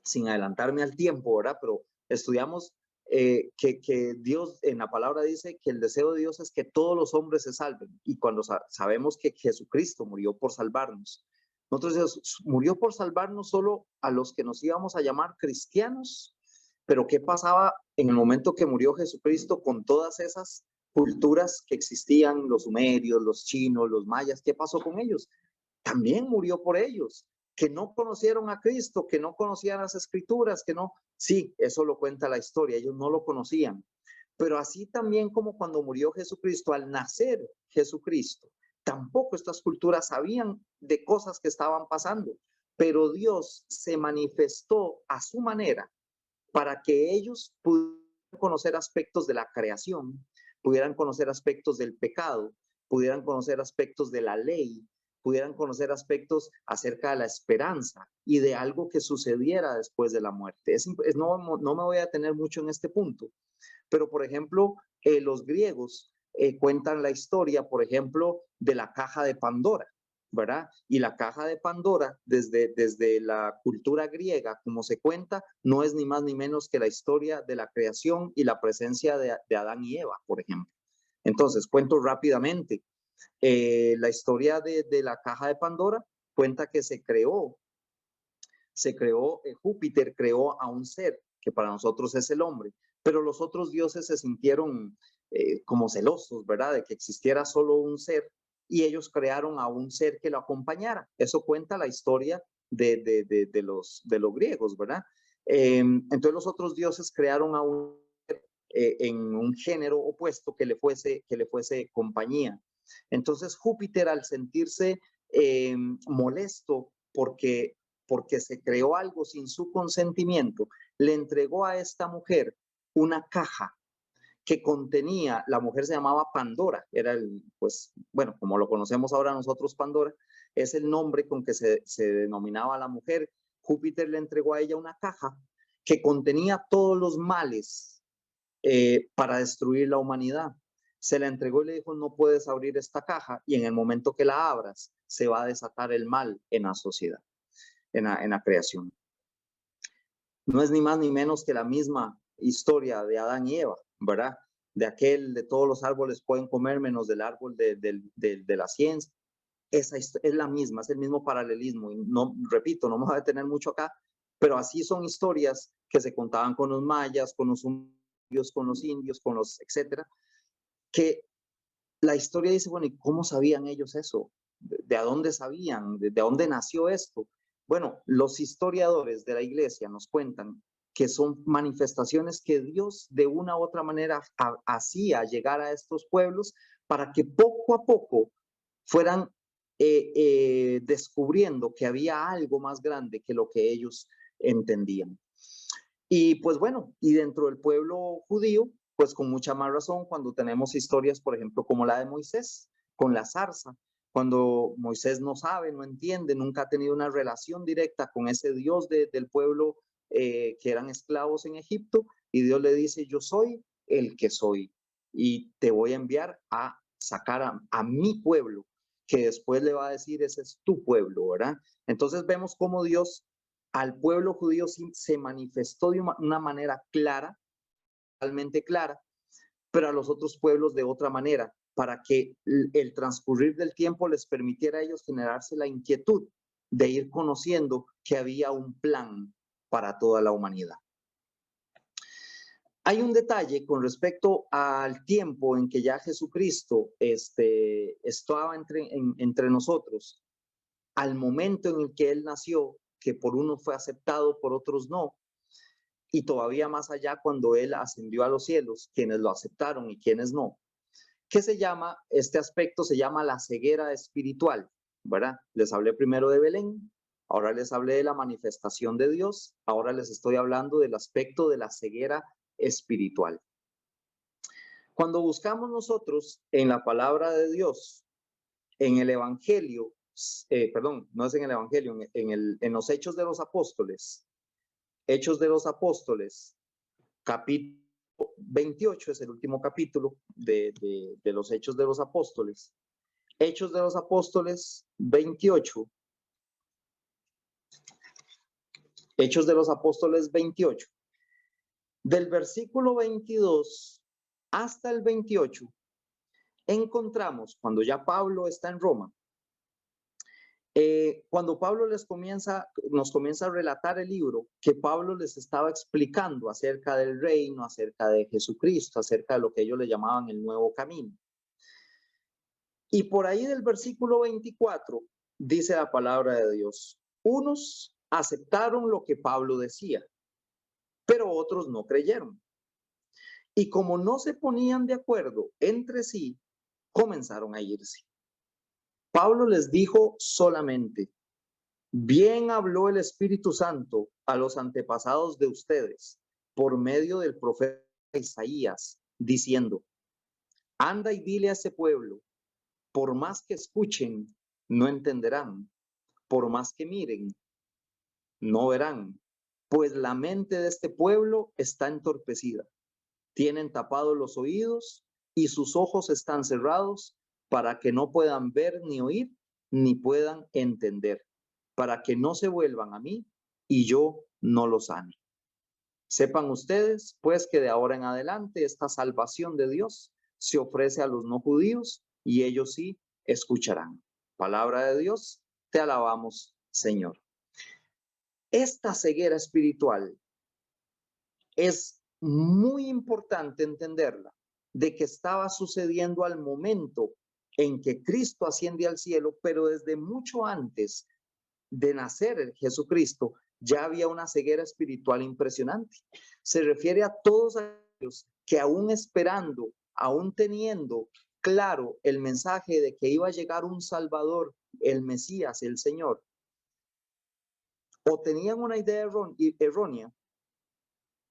sin adelantarme al tiempo, ¿verdad? Pero estudiamos que Dios en la palabra dice que el deseo de Dios es que todos los hombres se salven. Y cuando sabemos que Jesucristo murió por salvarnos, nosotros murió por salvarnos solo a los que nos íbamos a llamar cristianos. Pero ¿qué pasaba en el momento que murió Jesucristo con todas esas culturas que existían, los sumerios, los chinos, los mayas? ¿Qué pasó con ellos? También murió por ellos, que no conocieron a Cristo, que no conocían las escrituras, que no, sí, eso lo cuenta la historia, ellos no lo conocían. Pero así también como cuando murió Jesucristo, al nacer Jesucristo, tampoco estas culturas sabían de cosas que estaban pasando, pero Dios se manifestó a su manera para que ellos pudieran conocer aspectos de la creación, pudieran conocer aspectos del pecado, pudieran conocer aspectos de la ley, pudieran conocer aspectos acerca de la esperanza y de algo que sucediera después de la muerte. No me voy a detener mucho en este punto, pero por ejemplo, los griegos cuentan la historia, por ejemplo, de la caja de Pandora, ¿verdad? Y la caja de Pandora, desde la cultura griega, como se cuenta, no es ni más ni menos que la historia de la creación y la presencia de Adán y Eva, por ejemplo. Entonces, cuento rápidamente. La historia de la caja de Pandora cuenta que Júpiter creó a un ser que para nosotros es el hombre, pero los otros dioses se sintieron como celosos, ¿verdad? De que existiera solo un ser y ellos crearon a un ser que lo acompañara. Eso cuenta la historia de los griegos, ¿verdad? Entonces los otros dioses crearon a un ser en un género opuesto que le fuese compañía. Entonces Júpiter, al sentirse molesto porque se creó algo sin su consentimiento, le entregó a esta mujer una caja que contenía, la mujer se llamaba Pandora, era como lo conocemos ahora nosotros, Pandora, es el nombre con que se denominaba a la mujer. Júpiter le entregó a ella una caja que contenía todos los males para destruir la humanidad. Se la entregó y le dijo, no puedes abrir esta caja y en el momento que la abras se va a desatar el mal en la sociedad, en la creación. No es ni más ni menos que la misma historia de Adán y Eva, ¿verdad? De todos los árboles pueden comer menos del árbol de la ciencia. Esa es la misma, es el mismo paralelismo. Y no, repito, no me voy a detener mucho acá, pero así son historias que se contaban con los mayas, con los sumerios, con los indios, con los etcétera, que la historia dice, bueno, ¿y cómo sabían ellos eso? ¿De dónde sabían? ¿De dónde nació esto? Bueno, los historiadores de la iglesia nos cuentan que son manifestaciones que Dios de una u otra manera hacía llegar a estos pueblos para que poco a poco fueran descubriendo que había algo más grande que lo que ellos entendían. Y pues bueno, y dentro del pueblo judío, pues con mucha más razón cuando tenemos historias, por ejemplo, como la de Moisés, con la zarza, cuando Moisés no sabe, no entiende, nunca ha tenido una relación directa con ese Dios del pueblo que eran esclavos en Egipto, y Dios le dice, yo soy el que soy, y te voy a enviar a sacar a mi pueblo, que después le va a decir, ese es tu pueblo, ¿verdad? Entonces vemos cómo Dios al pueblo judío se manifestó de una manera clara, realmente clara, pero a los otros pueblos de otra manera, para que el transcurrir del tiempo les permitiera a ellos generarse la inquietud de ir conociendo que había un plan para toda la humanidad. Hay un detalle con respecto al tiempo en que ya Jesucristo estaba entre nosotros, al momento en el que Él nació, que por unos fue aceptado, por otros no, y todavía más allá cuando Él ascendió a los cielos, quienes lo aceptaron y quienes no. ¿Qué se llama? Este aspecto se llama la ceguera espiritual, ¿verdad? Les hablé primero de Belén, ahora les hablé de la manifestación de Dios, ahora les estoy hablando del aspecto de la ceguera espiritual. Cuando buscamos nosotros en la palabra de Dios, en el Evangelio, perdón, no es en el Evangelio, en los Hechos de los Apóstoles, capítulo 28 es el último capítulo de los Hechos de los Apóstoles. Hechos de los Apóstoles 28. Hechos de los Apóstoles 28. Del versículo 22 hasta el 28, encontramos, cuando ya Pablo está en Roma, cuando Pablo nos comienza a relatar el libro, que Pablo les estaba explicando acerca del reino, acerca de Jesucristo, acerca de lo que ellos le llamaban el nuevo camino. Y por ahí del versículo 24 dice la palabra de Dios, unos aceptaron lo que Pablo decía, pero otros no creyeron. Y como no se ponían de acuerdo entre sí, comenzaron a irse. Pablo les dijo solamente, bien habló el Espíritu Santo a los antepasados de ustedes por medio del profeta Isaías, diciendo, anda y dile a ese pueblo, por más que escuchen, no entenderán, por más que miren, no verán, pues la mente de este pueblo está entorpecida. Tienen tapados los oídos y sus ojos están cerrados para que no puedan ver ni oír, ni puedan entender, para que no se vuelvan a mí y yo no los sane. Sepan ustedes, pues, que de ahora en adelante esta salvación de Dios se ofrece a los no judíos y ellos sí escucharán. Palabra de Dios, te alabamos, Señor. Esta ceguera espiritual es muy importante entenderla, de que estaba sucediendo al momento en que Cristo asciende al cielo, pero desde mucho antes de nacer Jesucristo, ya había una ceguera espiritual impresionante. Se refiere a todos aquellos que aún esperando, aún teniendo claro el mensaje de que iba a llegar un Salvador, el Mesías, el Señor, o tenían una idea errónea,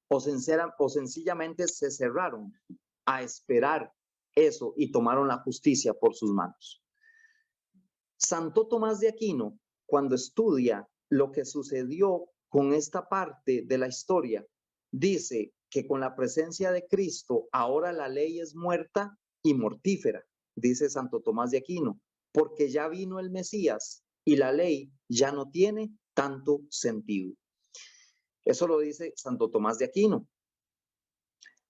o sencillamente se cerraron a esperar eso y tomaron la justicia por sus manos. Santo Tomás de Aquino, cuando estudia lo que sucedió con esta parte de la historia, dice que con la presencia de Cristo ahora la ley es muerta y mortífera, dice Santo Tomás de Aquino, porque ya vino el Mesías y la ley ya no tiene tanto sentido. Eso lo dice Santo Tomás de Aquino.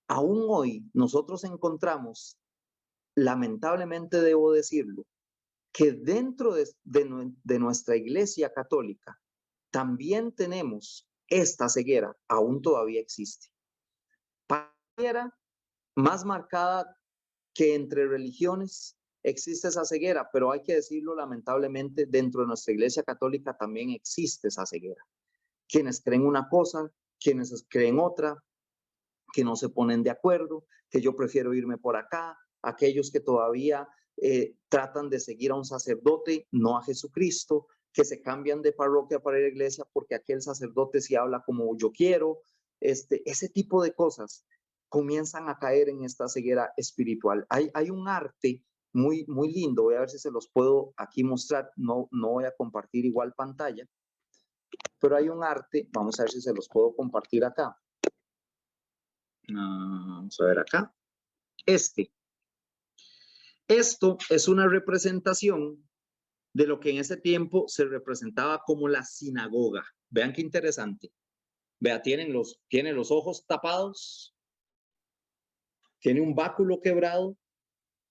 Aún hoy nosotros encontramos, lamentablemente debo decirlo, que dentro de nuestra Iglesia Católica también tenemos esta ceguera, aún todavía existe. Pareciera más marcada que entre religiones existe esa ceguera, pero hay que decirlo lamentablemente, dentro de nuestra Iglesia Católica también existe esa ceguera. Quienes creen una cosa, quienes creen otra, que no se ponen de acuerdo, que yo prefiero irme por acá, aquellos que todavía tratan de seguir a un sacerdote, no a Jesucristo, que se cambian de parroquia para ir a la iglesia porque aquel sacerdote sí habla como yo quiero, ese tipo de cosas comienzan a caer en esta ceguera espiritual. Hay un arte muy, muy lindo, voy a ver si se los puedo aquí mostrar, no voy a compartir igual pantalla, pero hay un arte, vamos a ver si se los puedo compartir acá. Vamos a ver acá. Esto es una representación de lo que en ese tiempo se representaba como la sinagoga. Vean qué interesante. Vea, tiene los ojos tapados, tiene un báculo quebrado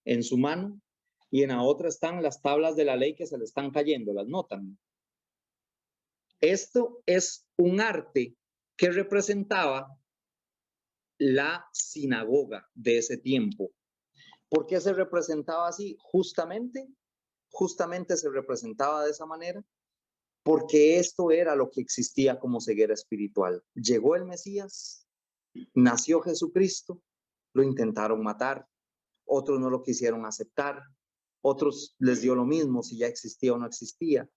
en su mano y en la otra están las tablas de la ley que se le están cayendo, las notan. Esto es un arte que representaba la sinagoga de ese tiempo. ¿Por qué se representaba así? Justamente se representaba de esa manera porque esto era lo que existía como ceguera espiritual. Llegó el Mesías, nació Jesucristo, lo intentaron matar, otros no lo quisieron aceptar, otros les dio lo mismo si ya existía o no existía.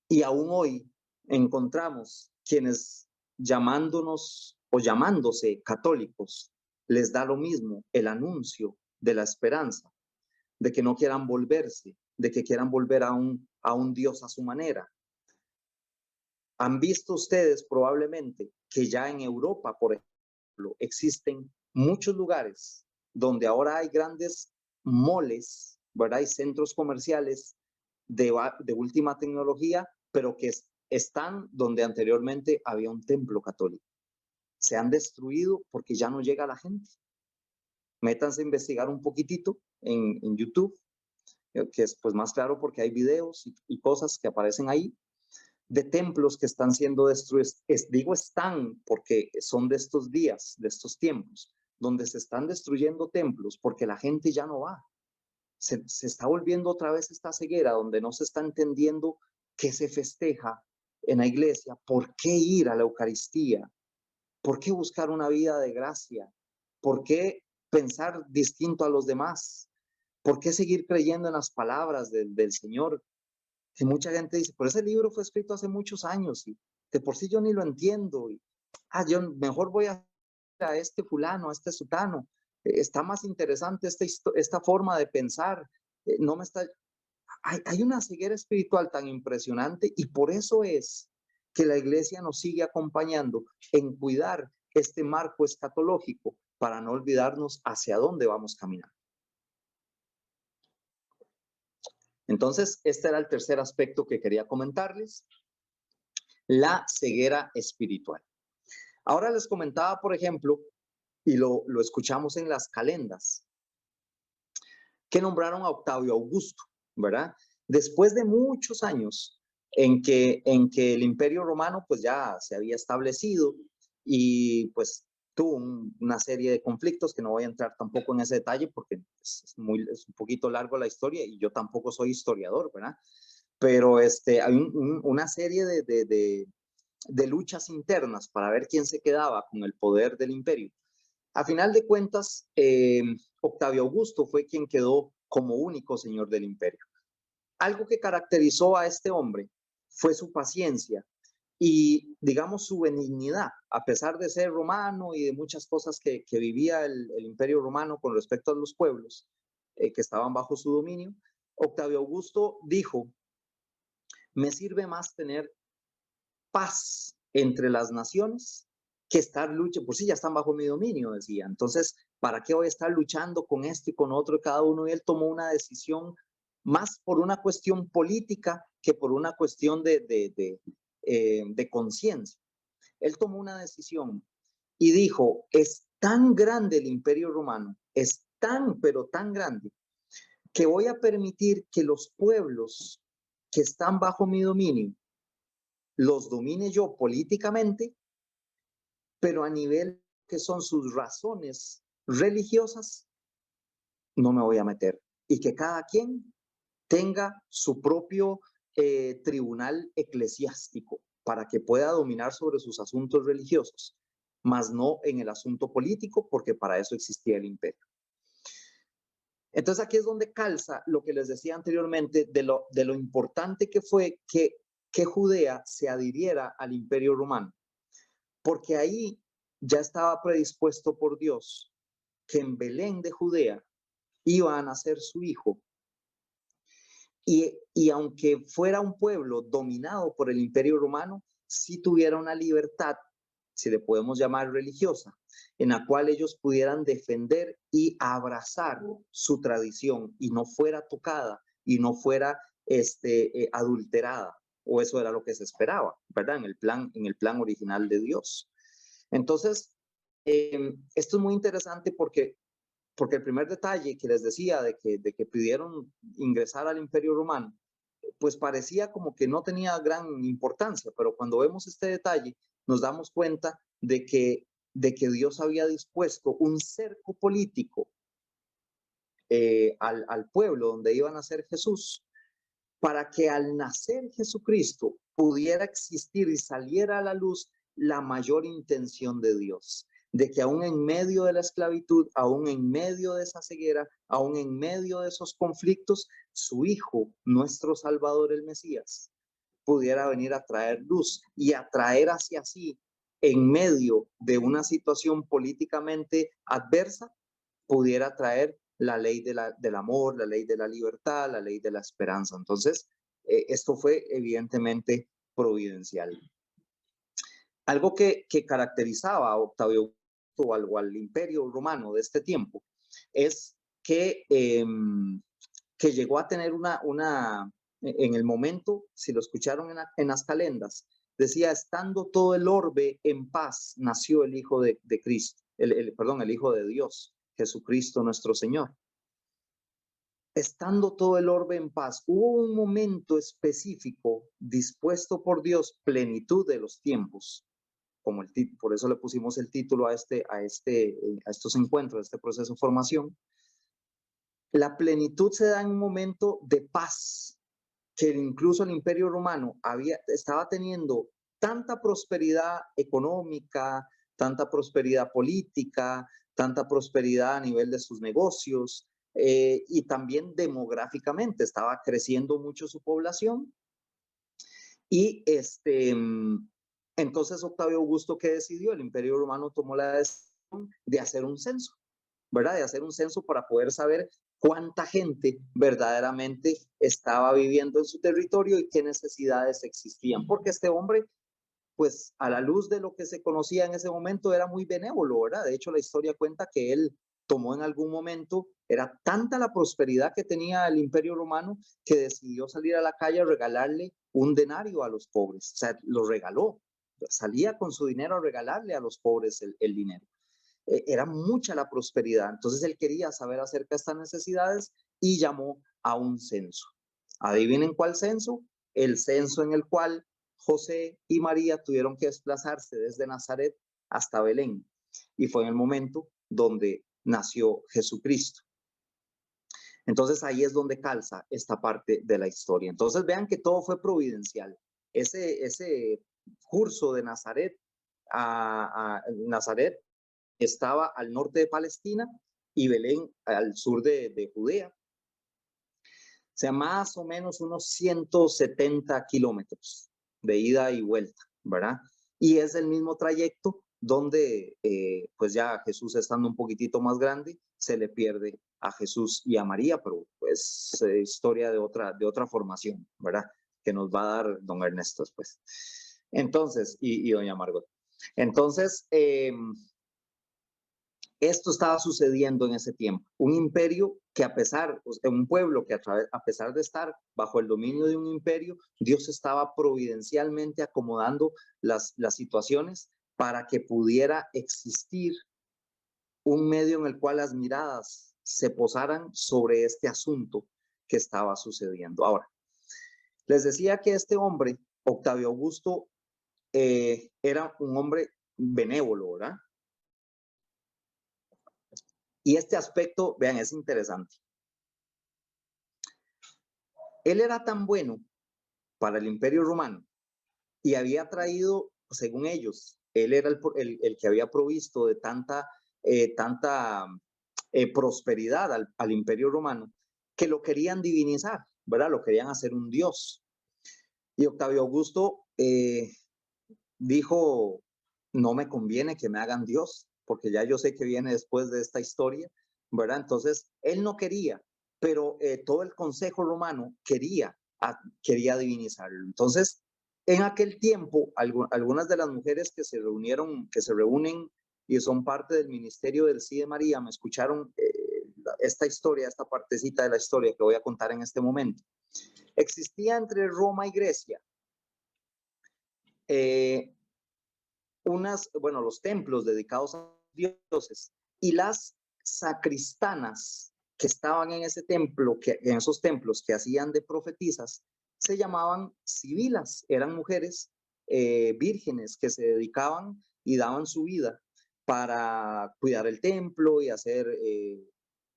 Y aún hoy encontramos quienes llamándonos o llamándose católicos, les da lo mismo el anuncio de la esperanza, de que no quieran volverse, de que quieran volver a un Dios a su manera. Han visto ustedes probablemente que ya en Europa, por ejemplo, existen muchos lugares donde ahora hay grandes moles, ¿verdad? Hay centros comerciales de última tecnología, pero que están donde anteriormente había un templo católico. Se han destruido porque ya no llega la gente. Métanse a investigar un poquitito en YouTube, que es pues más claro porque hay videos y cosas que aparecen ahí de templos que están siendo destruidos. Digo están porque son de estos días, de estos tiempos, donde se están destruyendo templos porque la gente ya no va. Se está volviendo otra vez esta ceguera donde no se está entendiendo qué se festeja en la iglesia, por qué ir a la Eucaristía, por qué buscar una vida de gracia, por qué pensar distinto a los demás, por qué seguir creyendo en las palabras del Señor. Que mucha gente dice, pero ese libro fue escrito hace muchos años y de por sí yo ni lo entiendo. Y, yo mejor voy a este fulano, a este sutano. Está más interesante esta forma de pensar. No me está... Hay una ceguera espiritual tan impresionante y por eso es que la iglesia nos sigue acompañando en cuidar este marco escatológico para no olvidarnos hacia dónde vamos caminando. Entonces, este era el tercer aspecto que quería comentarles, la ceguera espiritual. Ahora les comentaba, por ejemplo, y lo escuchamos en las calendas, que nombraron a Octavio Augusto, ¿verdad? Después de muchos años en que el Imperio Romano pues ya se había establecido y pues tuvo una serie de conflictos que no voy a entrar tampoco en ese detalle porque es un poquito largo la historia y yo tampoco soy historiador, ¿verdad? Pero hay una serie de luchas internas para ver quién se quedaba con el poder del imperio. A final de cuentas, Octavio Augusto fue quien quedó como único señor del imperio. Algo que caracterizó a este hombre fue su paciencia y, digamos, su benignidad, a pesar de ser romano y de muchas cosas que vivía el imperio romano con respecto a los pueblos que estaban bajo su dominio. Octavio Augusto dijo, me sirve más tener paz entre las naciones que estar luchando, por si ya están bajo mi dominio, decía. Entonces, ¿para qué voy a estar luchando con esto y con otro cada uno? Y él tomó una decisión más por una cuestión política que por una cuestión de conciencia. Él tomó una decisión y dijo, es tan grande el imperio romano, es tan, pero tan grande, que voy a permitir que los pueblos que están bajo mi dominio los domine yo políticamente, pero a nivel que son sus razones religiosas, no me voy a meter. Y que cada quien tenga su propio tribunal eclesiástico para que pueda dominar sobre sus asuntos religiosos, mas no en el asunto político, porque para eso existía el imperio. Entonces aquí es donde calza lo que les decía anteriormente de lo importante que fue que Judea se adhiriera al imperio romano, porque ahí ya estaba predispuesto por Dios que en Belén de Judea iba a nacer su hijo. Y aunque fuera un pueblo dominado por el imperio romano, sí tuviera una libertad, si le podemos llamar religiosa, en la cual ellos pudieran defender y abrazar su tradición y no fuera tocada y no fuera adulterada, o eso era lo que se esperaba, ¿verdad? En el plan original de Dios. Entonces, esto es muy interesante porque el primer detalle que les decía de que pidieron ingresar al Imperio Romano, pues parecía como que no tenía gran importancia, pero cuando vemos este detalle, nos damos cuenta de que Dios había dispuesto un cerco político al pueblo donde iba a nacer Jesús, para que al nacer Jesucristo pudiera existir y saliera a la luz la mayor intención de Dios, de que aún en medio de la esclavitud, aún en medio de esa ceguera, aún en medio de esos conflictos, su Hijo, nuestro Salvador el Mesías, pudiera venir a traer luz y a traer hacia sí, en medio de una situación políticamente adversa, pudiera traer la ley del amor, la ley de la libertad, la ley de la esperanza. Entonces, esto fue evidentemente providencial. Algo que caracterizaba a Octavio o al imperio romano de este tiempo es que llegó a tener en el momento, si lo escucharon en las calendas, decía, estando todo el orbe en paz, nació el Hijo de Cristo, el Hijo de Dios, Jesucristo nuestro Señor. Estando todo el orbe en paz, hubo un momento específico dispuesto por Dios, plenitud de los tiempos, como por eso le pusimos el título a estos encuentros, a este proceso de formación. La plenitud se da en un momento de paz, que incluso el Imperio Romano estaba teniendo tanta prosperidad económica, tanta prosperidad política, tanta prosperidad a nivel de sus negocios, y también demográficamente estaba creciendo mucho su población. Y entonces Octavio Augusto, ¿qué decidió? El Imperio Romano tomó la decisión de hacer un censo, ¿verdad? De hacer un censo para poder saber cuánta gente verdaderamente estaba viviendo en su territorio y qué necesidades existían. Porque este hombre, pues a la luz de lo que se conocía en ese momento, era muy benévolo, ¿verdad? De hecho, la historia cuenta que él tomó en algún momento, era tanta la prosperidad que tenía el Imperio Romano que decidió salir a la calle a regalarle un denario a los pobres. O sea, lo regaló, salía con su dinero a regalarle a los pobres el dinero. Era mucha la prosperidad, entonces él quería saber acerca de estas necesidades y llamó a un censo. ¿Adivinen cuál censo? El censo en el cual José y María tuvieron que desplazarse desde Nazaret hasta Belén, y fue en el momento donde nació Jesucristo. Entonces ahí es donde calza esta parte de la historia. Entonces vean que todo fue providencial. Ese curso de Nazaret a Nazaret estaba al norte de Palestina y Belén al sur de Judea. O sea, más o menos unos 170 kilómetros de ida y vuelta, ¿verdad? Y es el mismo trayecto donde, pues ya Jesús estando un poquitito más grande, se le pierde a Jesús y a María, pero pues historia de otra formación, ¿verdad? Que nos va a dar don Ernesto después. Entonces, y doña Margot. Entonces, esto estaba sucediendo en ese tiempo. Un imperio que un pueblo que a pesar de estar bajo el dominio de un imperio, Dios estaba providencialmente acomodando las situaciones para que pudiera existir un medio en el cual las miradas se posaran sobre este asunto que estaba sucediendo. Ahora, les decía que este hombre, Octavio Augusto, era un hombre benévolo, ¿verdad? Y este aspecto, vean, es interesante. Él era tan bueno para el Imperio Romano y había traído, según ellos, él era el que había provisto de tanta prosperidad al Imperio Romano, que lo querían divinizar, ¿verdad? Lo querían hacer un dios. Y Octavio Augusto dijo, no me conviene que me hagan dios, porque ya yo sé que viene después de esta historia, ¿verdad? Entonces, él no quería, pero todo el Consejo Romano quería divinizarlo. Entonces, en aquel tiempo, algunas de las mujeres que se reúnen y son parte del ministerio del Sí de María, me escucharon esta historia, esta partecita de la historia que voy a contar en este momento. Existía entre Roma y Grecia los templos dedicados a dioses, y las sacristanas que estaban en en esos templos que hacían de profetisas, se llamaban sibilas, eran mujeres vírgenes que se dedicaban y daban su vida para cuidar el templo y hacer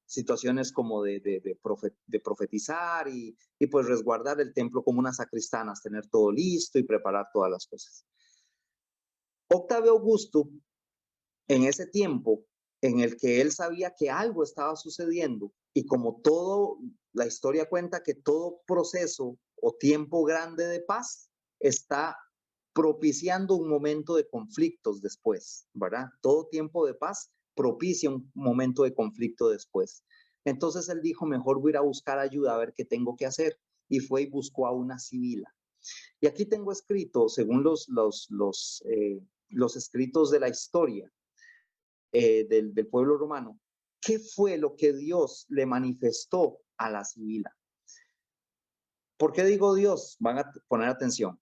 situaciones como de profetizar y pues resguardar el templo como unas sacristanas, tener todo listo y preparar todas las cosas. Octavio Augusto, en ese tiempo en el que él sabía que algo estaba sucediendo, y como la historia cuenta que todo proceso o tiempo grande de paz está propiciando un momento de conflictos después, ¿verdad? Todo tiempo de paz propicia un momento de conflicto después. Entonces él dijo, mejor voy a ir a buscar ayuda a ver qué tengo que hacer, y fue y buscó a una sibila. Y aquí tengo escrito, según los escritos de la historia del pueblo romano, ¿qué fue lo que Dios le manifestó a la sibila? ¿Por qué digo Dios? Van a poner atención.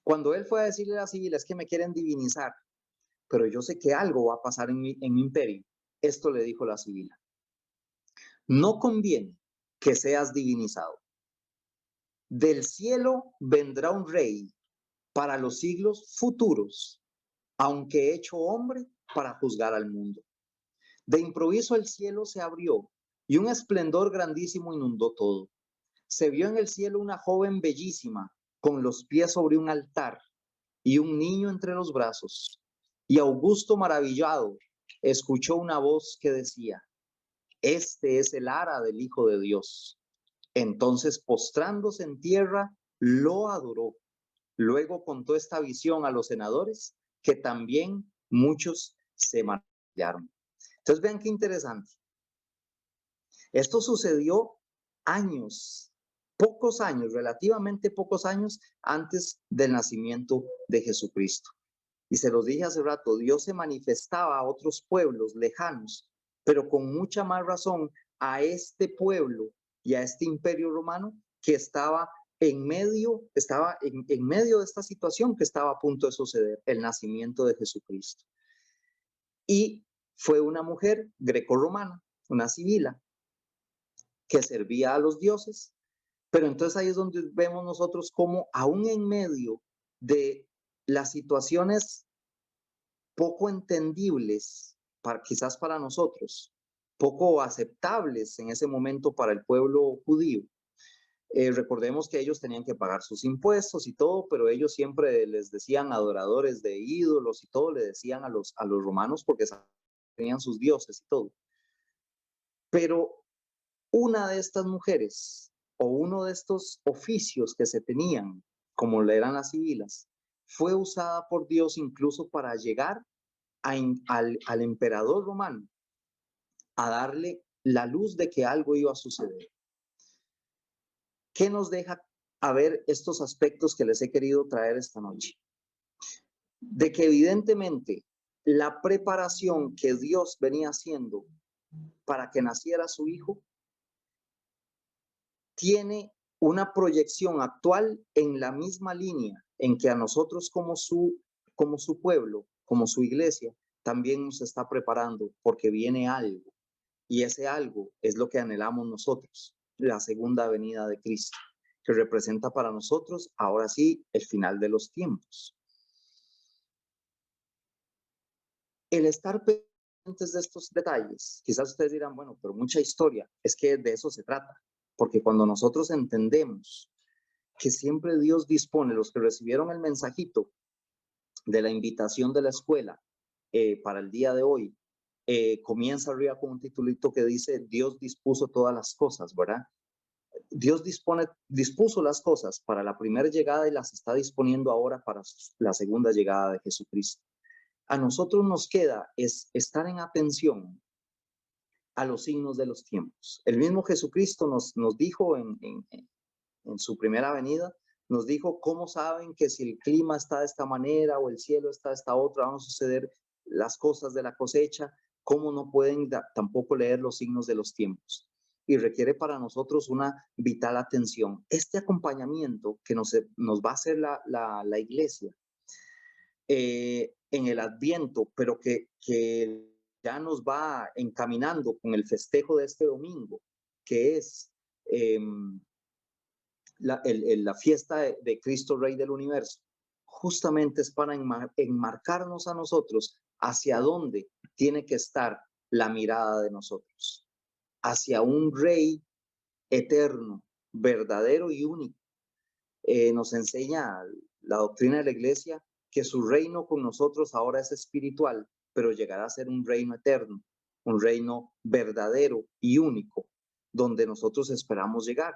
Cuando él fue a decirle a la sibila, es que me quieren divinizar, pero yo sé que algo va a pasar en mi imperio. Esto le dijo la sibila: no conviene que seas divinizado. Del cielo vendrá un rey para los siglos futuros, aunque hecho hombre para juzgar al mundo. De improviso el cielo se abrió y un esplendor grandísimo inundó todo. Se vio en el cielo una joven bellísima, con los pies sobre un altar y un niño entre los brazos. Y Augusto, maravillado, escuchó una voz que decía: este es el ara del Hijo de Dios. Entonces, postrándose en tierra, lo adoró. Luego contó esta visión a los senadores, que también muchos se maravillaron. Entonces, vean qué interesante. Esto sucedió pocos años, relativamente pocos años antes del nacimiento de Jesucristo. Y se los dije hace rato, Dios se manifestaba a otros pueblos lejanos, pero con mucha más razón a este pueblo y a este imperio romano que estaba en medio de esta situación que estaba a punto de suceder, el nacimiento de Jesucristo. Y fue una mujer grecorromana, una sibila, que servía a los dioses. Pero entonces ahí es donde vemos nosotros cómo aún en medio de las situaciones poco entendibles, quizás para nosotros, poco aceptables en ese momento para el pueblo judío, recordemos que ellos tenían que pagar sus impuestos y todo, pero ellos siempre les decían adoradores de ídolos y todo, le decían a los romanos, porque tenían sus dioses y todo. Pero una de estas mujeres o uno de estos oficios que se tenían, como le eran las sibilas, fue usada por Dios incluso para llegar al emperador romano a darle la luz de que algo iba a suceder. ¿Qué nos deja a ver estos aspectos que les he querido traer esta noche? De que evidentemente la preparación que Dios venía haciendo para que naciera su hijo tiene una proyección actual en la misma línea en que a nosotros como su pueblo, como su iglesia, también nos está preparando, porque viene algo, y ese algo es lo que anhelamos nosotros, la segunda venida de Cristo, que representa para nosotros ahora sí el final de los tiempos. El estar de estos detalles, quizás ustedes dirán, bueno, pero mucha historia, es que de eso se trata, porque cuando nosotros entendemos que siempre Dios dispone, los que recibieron el mensajito de la invitación de la escuela para el día de hoy, comienza arriba con un titulito que dice, Dios dispuso todas las cosas, ¿verdad? Dios dispuso las cosas para la primera llegada y las está disponiendo ahora para la segunda llegada de Jesucristo. A nosotros nos queda es estar en atención a los signos de los tiempos. El mismo Jesucristo nos dijo en su primera venida, nos dijo, ¿cómo saben que si el clima está de esta manera o el cielo está de esta otra, van a suceder las cosas de la cosecha? ¿Cómo no pueden tampoco leer los signos de los tiempos? Y requiere para nosotros una vital atención. Este acompañamiento que nos va a hacer la iglesia en el Adviento, pero que ya nos va encaminando con el festejo de este domingo, que es la fiesta de Cristo Rey del Universo, justamente es para enmarcarnos a nosotros hacia dónde tiene que estar la mirada de nosotros, hacia un Rey eterno, verdadero y único. Nos enseña la doctrina de la Iglesia que su reino con nosotros ahora es espiritual, pero llegará a ser un reino eterno, un reino verdadero y único, donde nosotros esperamos llegar.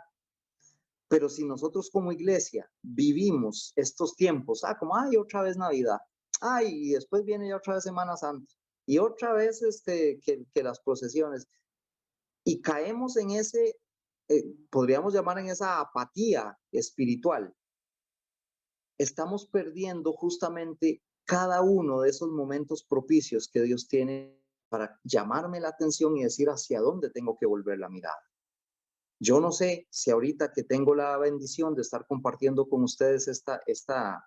Pero si nosotros como iglesia vivimos estos tiempos, como, ay, otra vez Navidad, ay, y después viene ya otra vez Semana Santa, y otra vez que las procesiones, y caemos en ese, podríamos llamar en esa apatía espiritual, estamos perdiendo justamente cada uno de esos momentos propicios que Dios tiene para llamarme la atención y decir hacia dónde tengo que volver la mirada. Yo no sé si ahorita que tengo la bendición de estar compartiendo con ustedes esta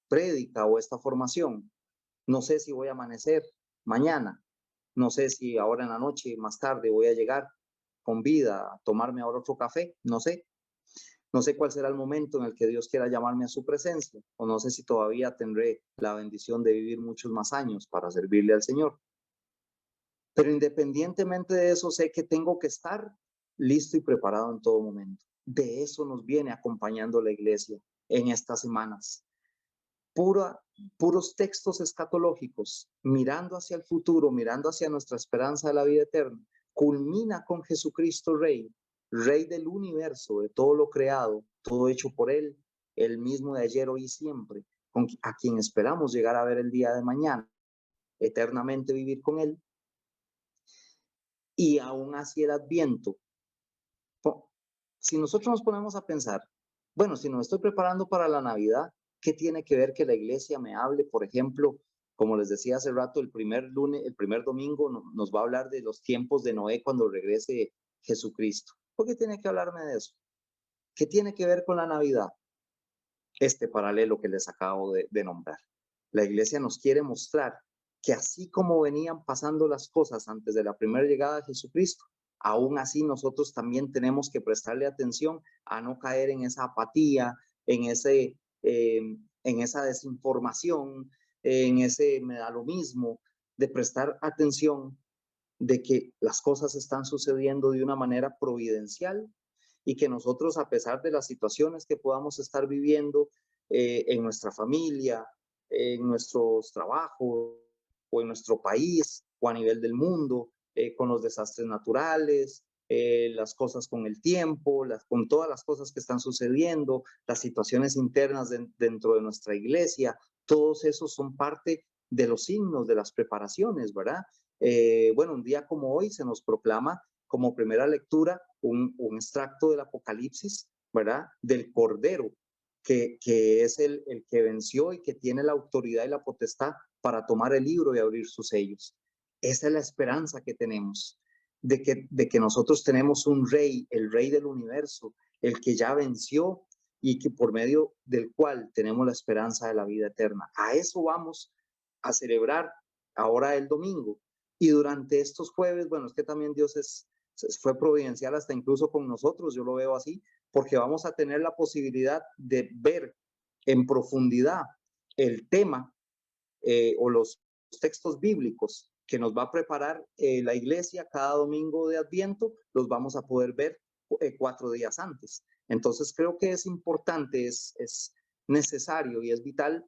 prédica o esta formación, no sé si voy a amanecer mañana, no sé si ahora en la noche, más tarde, voy a llegar con vida a tomarme ahora otro café, no sé. No sé cuál será el momento en el que Dios quiera llamarme a su presencia, o no sé si todavía tendré la bendición de vivir muchos más años para servirle al Señor. Pero independientemente de eso, sé que tengo que estar listo y preparado en todo momento. De eso nos viene acompañando la iglesia en estas semanas. Puros textos escatológicos, mirando hacia el futuro, mirando hacia nuestra esperanza de la vida eterna. Culmina con Jesucristo Rey, Rey del universo, de todo lo creado, todo hecho por Él, el mismo de ayer, hoy y siempre, a quien esperamos llegar a ver el día de mañana, eternamente vivir con Él. Y aún así el Adviento, si nosotros nos ponemos a pensar, bueno, si no estoy preparando para la Navidad, ¿qué tiene que ver que la iglesia me hable? Por ejemplo, como les decía hace rato, el primer domingo nos va a hablar de los tiempos de Noé cuando regrese Jesucristo. ¿Por qué tiene que hablarme de eso? ¿Qué tiene que ver con la Navidad? Este paralelo que les acabo de nombrar. La iglesia nos quiere mostrar que así como venían pasando las cosas antes de la primera llegada de Jesucristo, aún así nosotros también tenemos que prestarle atención a no caer en esa apatía, en esa desinformación, en ese me da lo mismo, de prestar atención de que las cosas están sucediendo de una manera providencial y que nosotros, a pesar de las situaciones que podamos estar viviendo en nuestra familia, en nuestros trabajos o en nuestro país o a nivel del mundo, con los desastres naturales, las cosas con el tiempo, con todas las cosas que están sucediendo, las situaciones internas dentro de nuestra iglesia, todos esos son parte de los signos de las preparaciones, ¿verdad? Bueno, un día como hoy se nos proclama como primera lectura un extracto del Apocalipsis, ¿verdad? Del Cordero, que es el que venció y que tiene la autoridad y la potestad para tomar el libro y abrir sus sellos. Esa es la esperanza que tenemos, de que nosotros tenemos un rey, el rey del universo, el que ya venció y que por medio del cual tenemos la esperanza de la vida eterna. A eso vamos a celebrar ahora el domingo. Y durante estos jueves, bueno, es que también Dios fue providencial hasta incluso con nosotros, yo lo veo así, porque vamos a tener la posibilidad de ver en profundidad el tema o los textos bíblicos que nos va a preparar la iglesia cada domingo de Adviento, los vamos a poder ver 4 días antes. Entonces creo que es importante, es necesario y es vital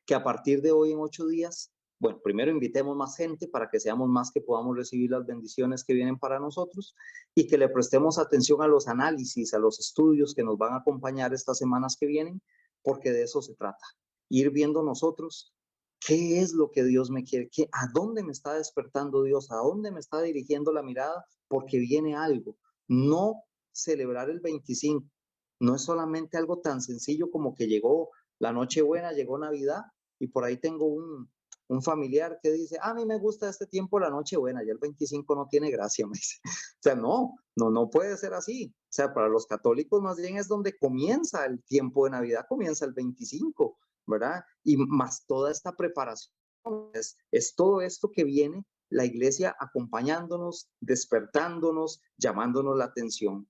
que a partir de hoy en 8 días, bueno, primero invitemos más gente para que seamos más, que podamos recibir las bendiciones que vienen para nosotros y que le prestemos atención a los análisis, a los estudios que nos van a acompañar estas semanas que vienen, porque de eso se trata. Ir viendo nosotros qué es lo que Dios me quiere, a dónde me está despertando Dios, a dónde me está dirigiendo la mirada, porque viene algo. No celebrar el 25 no es solamente algo tan sencillo como que llegó la Nochebuena, llegó Navidad, y por ahí tengo un familiar que dice, a mí me gusta este tiempo la Nochebuena, ya el 25 no tiene gracia, me dice. O sea, no puede ser así. O sea, para los católicos más bien es donde comienza el tiempo de Navidad, comienza el 25, ¿verdad? Y más toda esta preparación, es todo esto que viene la iglesia acompañándonos, despertándonos, llamándonos la atención.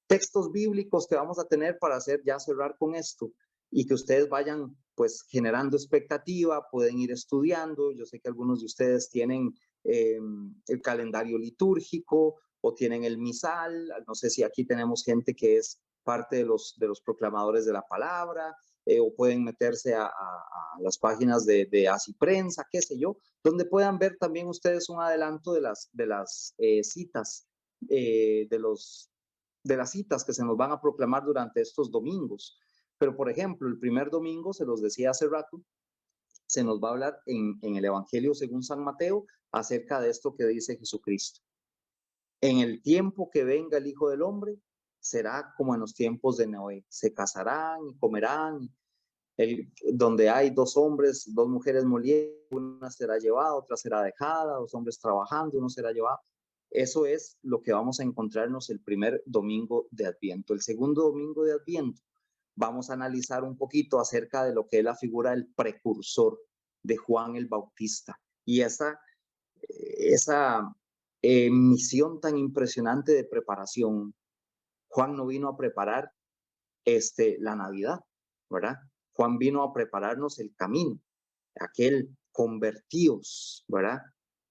Textos bíblicos que vamos a tener para hacer, ya cerrar con esto, y que ustedes vayan pues generando expectativa, pueden ir estudiando. Yo sé que algunos de ustedes tienen el calendario litúrgico o tienen el misal, no sé si aquí tenemos gente que es parte de los proclamadores de la palabra, o pueden meterse a las páginas de Así Prensa, qué sé yo, donde puedan ver también ustedes un adelanto de las citas, de las citas que se nos van a proclamar durante estos domingos. Pero, por ejemplo, el primer domingo, se los decía hace rato, se nos va a hablar en el Evangelio según San Mateo acerca de esto que dice Jesucristo. En el tiempo que venga el Hijo del Hombre, será como en los tiempos de Noé. Se casarán y comerán. Donde hay 2 hombres, 2 mujeres moliendo, una será llevada, otra será dejada, 2 hombres trabajando, uno será llevado. Eso es lo que vamos a encontrarnos el primer domingo de Adviento. El segundo domingo de Adviento vamos a analizar un poquito acerca de lo que es la figura del precursor de Juan el Bautista y esa misión tan impresionante de preparación. Juan no vino a preparar la Navidad, ¿verdad? Juan vino a prepararnos el camino, aquel convertíos, ¿verdad?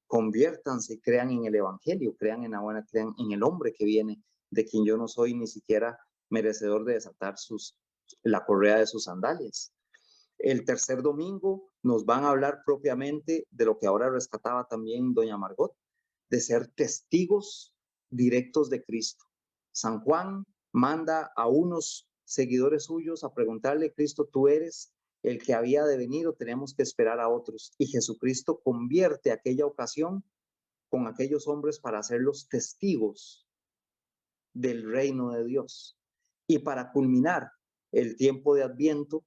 Conviértanse, crean en el Evangelio, crean en la buena, crean en el hombre que viene, de quien yo no soy ni siquiera merecedor de desatar la correa de sus sandalias. El tercer domingo nos van a hablar propiamente de lo que ahora rescataba también doña Margot, de ser testigos directos de Cristo. San Juan manda a unos seguidores suyos a preguntarle, Cristo, ¿tú eres el que había de venir o tenemos que esperar a otros? Y Jesucristo convierte aquella ocasión con aquellos hombres para hacerlos testigos del reino de Dios. Y para culminar el tiempo de Adviento,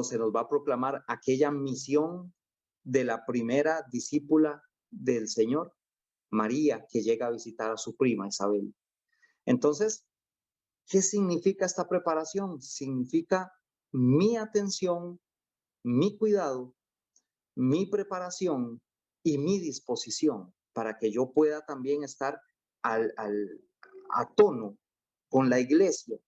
se nos va a proclamar aquella misión de la primera discípula del Señor, María, que llega a visitar a su prima Isabel. Entonces, ¿qué significa esta preparación? Significa mi atención, mi cuidado, mi preparación y mi disposición para que yo pueda también estar a tono con la iglesia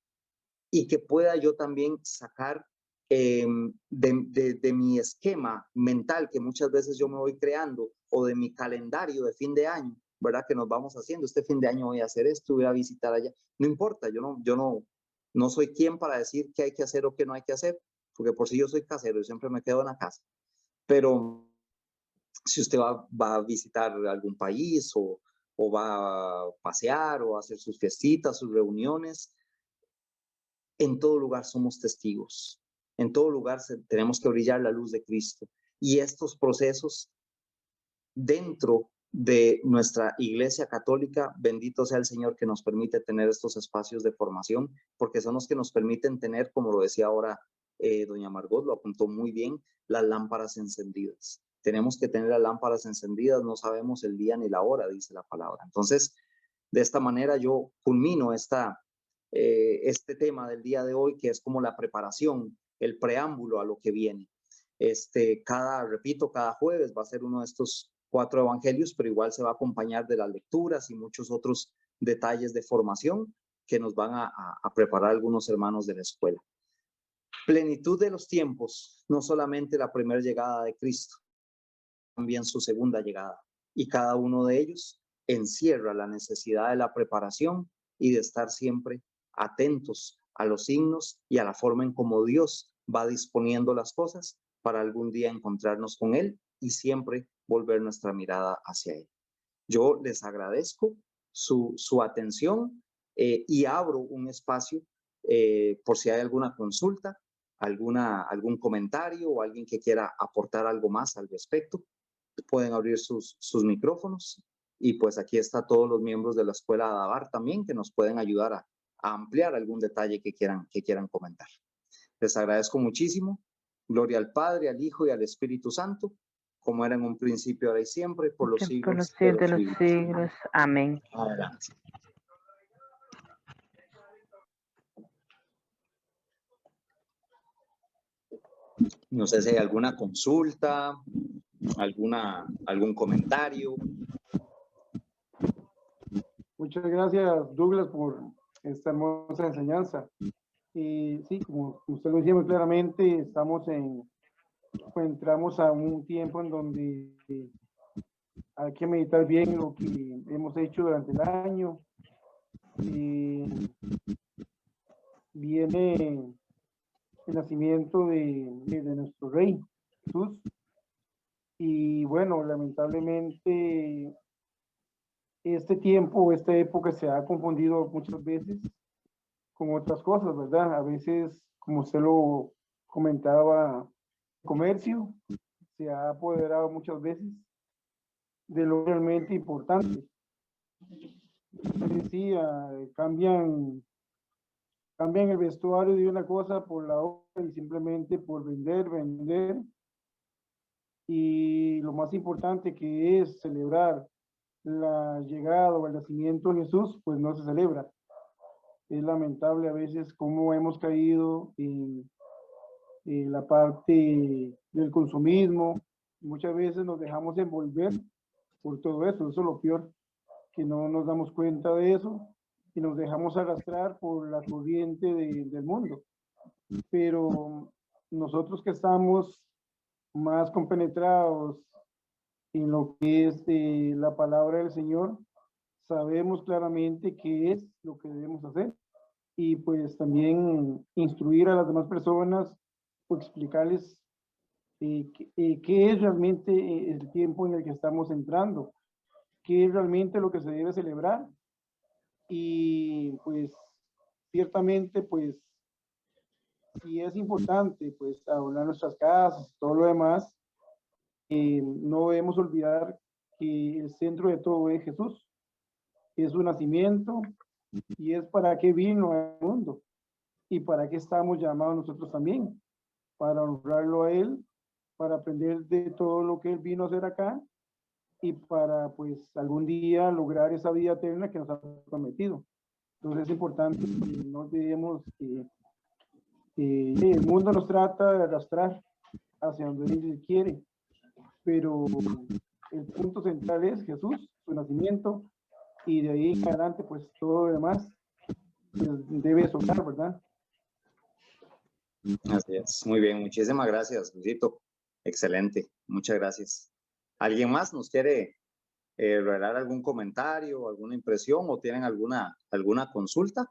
y que pueda yo también sacar de mi esquema mental que muchas veces yo me voy creando o de mi calendario de fin de año, ¿verdad? Que nos vamos haciendo, este fin de año voy a hacer esto, voy a visitar allá. No importa, yo no soy quien para decir qué hay que hacer o qué no hay que hacer, porque por si yo soy casero, yo siempre me quedo en la casa. Pero si usted va a visitar algún país o va a pasear o a hacer sus fiestitas, sus reuniones, en todo lugar somos testigos. En todo lugar tenemos que brillar la luz de Cristo. Y estos procesos dentro de nuestra Iglesia Católica, bendito sea el Señor que nos permite tener estos espacios de formación, porque son los que nos permiten tener, como lo decía ahora doña Margot, lo apuntó muy bien, las lámparas encendidas. Tenemos que tener las lámparas encendidas, no sabemos el día ni la hora, dice la palabra. Entonces, de esta manera yo culmino este tema del día de hoy, que es como la preparación, el preámbulo a lo que viene. Repito, cada jueves va a ser uno de estos 4 evangelios, pero igual se va a acompañar de las lecturas y muchos otros detalles de formación que nos van a preparar algunos hermanos de la escuela. Plenitud de los tiempos, no solamente la primera llegada de Cristo, también su segunda llegada. Y cada uno de ellos encierra la necesidad de la preparación y de estar siempre atentos a los signos y a la forma en cómo Dios va disponiendo las cosas para algún día encontrarnos con Él y siempre volver nuestra mirada hacia Él. Yo les agradezco su atención y abro un espacio por si hay alguna consulta, algún comentario o alguien que quiera aportar algo más al respecto. Pueden abrir sus micrófonos y pues aquí está todos los miembros de la Escuela Adabar también que nos pueden ayudar a ampliar algún detalle que quieran comentar. Les agradezco muchísimo. Gloria al Padre, al Hijo y al Espíritu Santo, como era en un principio, ahora y siempre, por los siglos de los siglos. Amén. Adelante. No sé si hay alguna consulta, algún comentario. Muchas gracias, Douglas, por esta hermosa enseñanza. Y sí, como usted lo decía muy claramente, entramos a un tiempo en donde hay que meditar bien lo que hemos hecho durante el año. Y viene el nacimiento de nuestro Rey, Jesús. Y bueno, lamentablemente este tiempo, esta época se ha confundido muchas veces con otras cosas, ¿verdad? A veces, como usted lo comentaba, el comercio se ha apoderado muchas veces de lo realmente importante. Usted decía, cambian el vestuario de una cosa por la otra y simplemente por vender. Y lo más importante que es celebrar la llegada o el nacimiento de Jesús, pues no se celebra. Es lamentable a veces cómo hemos caído en la parte del consumismo. Muchas veces nos dejamos envolver por todo eso. Eso es lo peor, que no nos damos cuenta de eso y nos dejamos arrastrar por la corriente del mundo. Pero nosotros que estamos más compenetrados en lo que es la palabra del Señor, sabemos claramente qué es lo que debemos hacer y pues también instruir a las demás personas o explicarles qué es realmente el tiempo en el que estamos entrando, qué es realmente lo que se debe celebrar. Y pues ciertamente pues si es importante pues adornar nuestras casas, todo lo demás, no debemos olvidar que el centro de todo es Jesús, es su nacimiento y es para qué vino al mundo y para qué estamos llamados nosotros también, para honrarlo a Él, para aprender de todo lo que Él vino a hacer acá y para pues algún día lograr esa vida eterna que nos ha prometido. Entonces es importante que no olvidemos que el mundo nos trata de arrastrar hacia donde Él quiere, pero el punto central es Jesús, su nacimiento, y de ahí en adelante pues todo lo demás pues, debe soltar, ¿verdad? Así es. Muy bien, muchísimas gracias, Luisito. Excelente, muchas gracias. ¿Alguien más nos quiere regalar algún comentario, alguna impresión o tienen alguna consulta?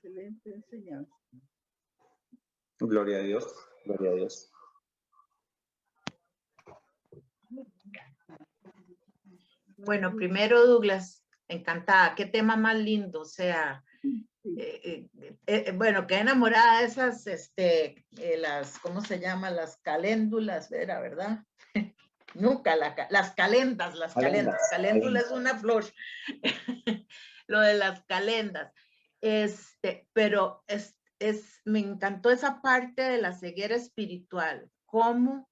Excelente enseñanza. Gloria a Dios, gloria a Dios. Bueno, primero Douglas, encantada, qué tema más lindo, o sea, bueno, quedé enamorada de esas, las, ¿cómo se llaman? Las caléndulas, era, ¿verdad? Nunca, las calendas, caléndula es una flor, lo de las calendas, pero me encantó esa parte de la ceguera espiritual, cómo,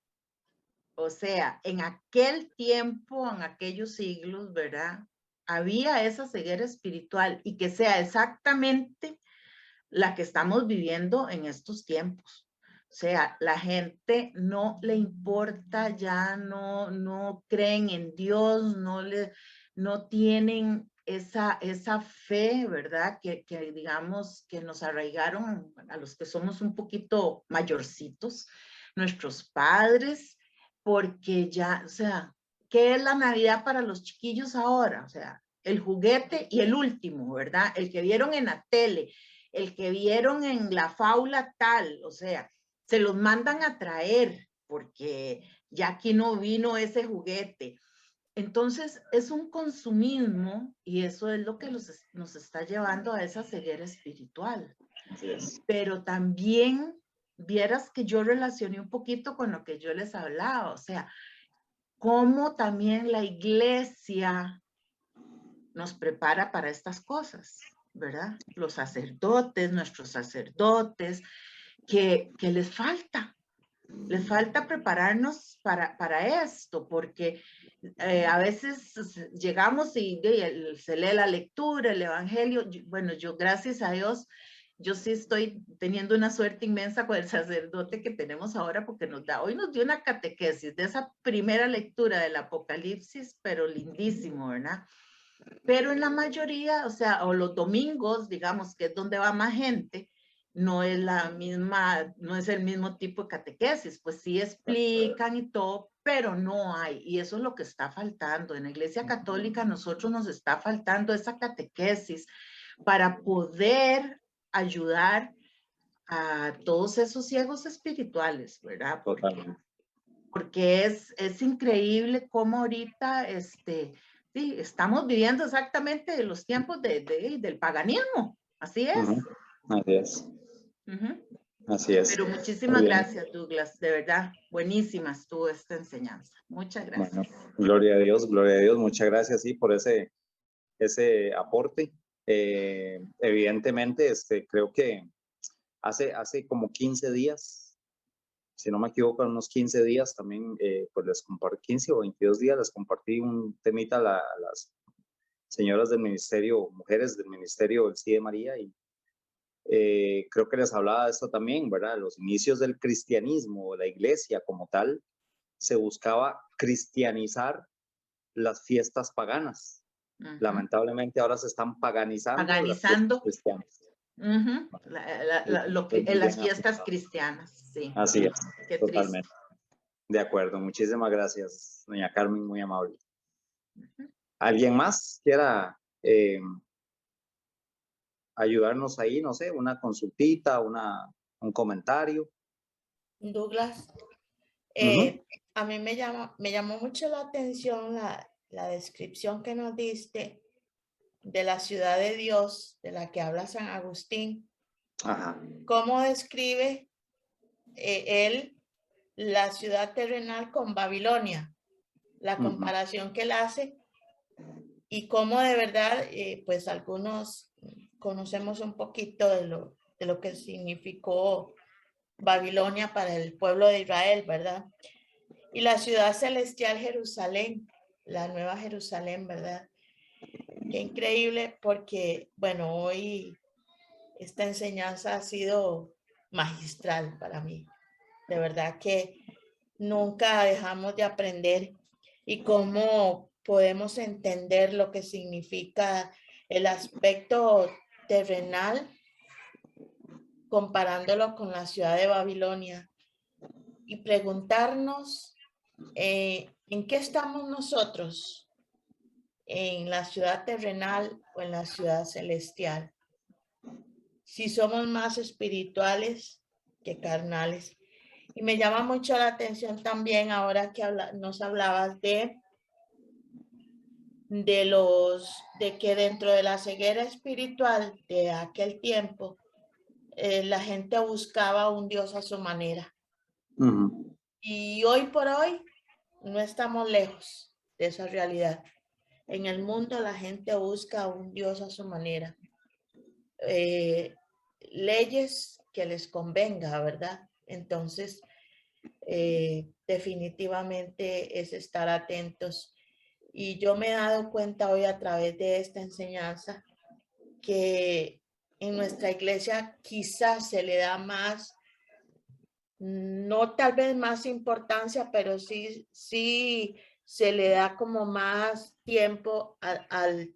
o sea, en aquel tiempo, en aquellos siglos, ¿verdad? Había esa ceguera espiritual y que sea exactamente la que estamos viviendo en estos tiempos. O sea, la gente no le importa, ya no creen en Dios, no tienen esa fe, ¿verdad? Que digamos que nos arraigaron a los que somos un poquito mayorcitos, nuestros padres, porque ya, o sea, ¿qué es la Navidad para los chiquillos ahora? O sea, el juguete y el último, ¿verdad? El que vieron en la tele, el que vieron en la faula tal, o sea, se los mandan a traer porque ya aquí no vino ese juguete. Entonces, es un consumismo y eso es lo que nos está llevando a esa ceguera espiritual. Así es. Pero también vieras que yo relacioné un poquito con lo que yo les hablaba, o sea, cómo también la iglesia nos prepara para estas cosas, ¿verdad? Los sacerdotes, nuestros sacerdotes, que les falta prepararnos para esto, porque a veces llegamos y se lee la lectura, el evangelio. Bueno, yo gracias a Dios, yo sí estoy teniendo una suerte inmensa con el sacerdote que tenemos ahora, porque hoy nos dio una catequesis de esa primera lectura del Apocalipsis, pero lindísimo, ¿verdad? Pero en la mayoría, o sea, o los domingos, digamos, que es donde va más gente, no es la misma, no es el mismo tipo de catequesis, pues sí explican y todo, pero no hay, y eso es lo que está faltando. En la Iglesia Católica a nosotros nos está faltando esa catequesis para poder ayudar a todos esos ciegos espirituales, ¿verdad? Porque es increíble cómo ahorita, sí, estamos viviendo exactamente los tiempos del paganismo, así es. Así es. Así es. Pero muchísimas gracias, Douglas, de verdad, buenísima estuvo esta enseñanza. Muchas gracias. Bueno, gloria a Dios, muchas gracias, sí, por ese aporte. Evidentemente, creo que hace como 15 días, si no me equivoco, unos 15 días también, pues les compartí, 15 o 22 días, les compartí un temita a las señoras del ministerio, mujeres del ministerio del Sí de María, y creo que les hablaba de esto también, ¿verdad? Los inicios del cristianismo, la iglesia como tal, se buscaba cristianizar las fiestas paganas. Lamentablemente ahora se están paganizando las fiestas cristianas. Las fiestas cristianas, sí. Así es, Qué totalmente. triste. De acuerdo, muchísimas gracias, doña Carmen, muy amable. ¿Alguien más quiera ayudarnos ahí? No sé, una consultita, un comentario. Douglas, a mí me llamó mucho la atención la descripción que nos diste de la ciudad de Dios, de la que habla San Agustín. Ajá. ¿Cómo describe él la ciudad terrenal con Babilonia? La comparación que él hace y cómo de verdad, pues algunos conocemos un poquito de lo que significó Babilonia para el pueblo de Israel, ¿verdad? Y la ciudad celestial Jerusalén, la nueva Jerusalén, ¿verdad? Qué increíble porque, bueno, hoy esta enseñanza ha sido magistral para mí. De verdad que nunca dejamos de aprender y cómo podemos entender lo que significa el aspecto terrenal comparándolo con la ciudad de Babilonia y preguntarnos en qué estamos nosotros, en la ciudad terrenal o en la ciudad celestial. Si somos más espirituales que carnales. Y me llama mucho la atención también ahora que nos hablabas de que dentro de la ceguera espiritual de aquel tiempo, la gente buscaba un Dios a su manera. Y hoy por hoy no estamos lejos de esa realidad. En el mundo la gente busca un Dios a su manera. Leyes que les convenga, ¿verdad? Entonces, definitivamente es estar atentos. Y yo me he dado cuenta hoy a través de esta enseñanza que en nuestra iglesia quizás se le da más, no tal vez más importancia, pero sí se le da como más tiempo al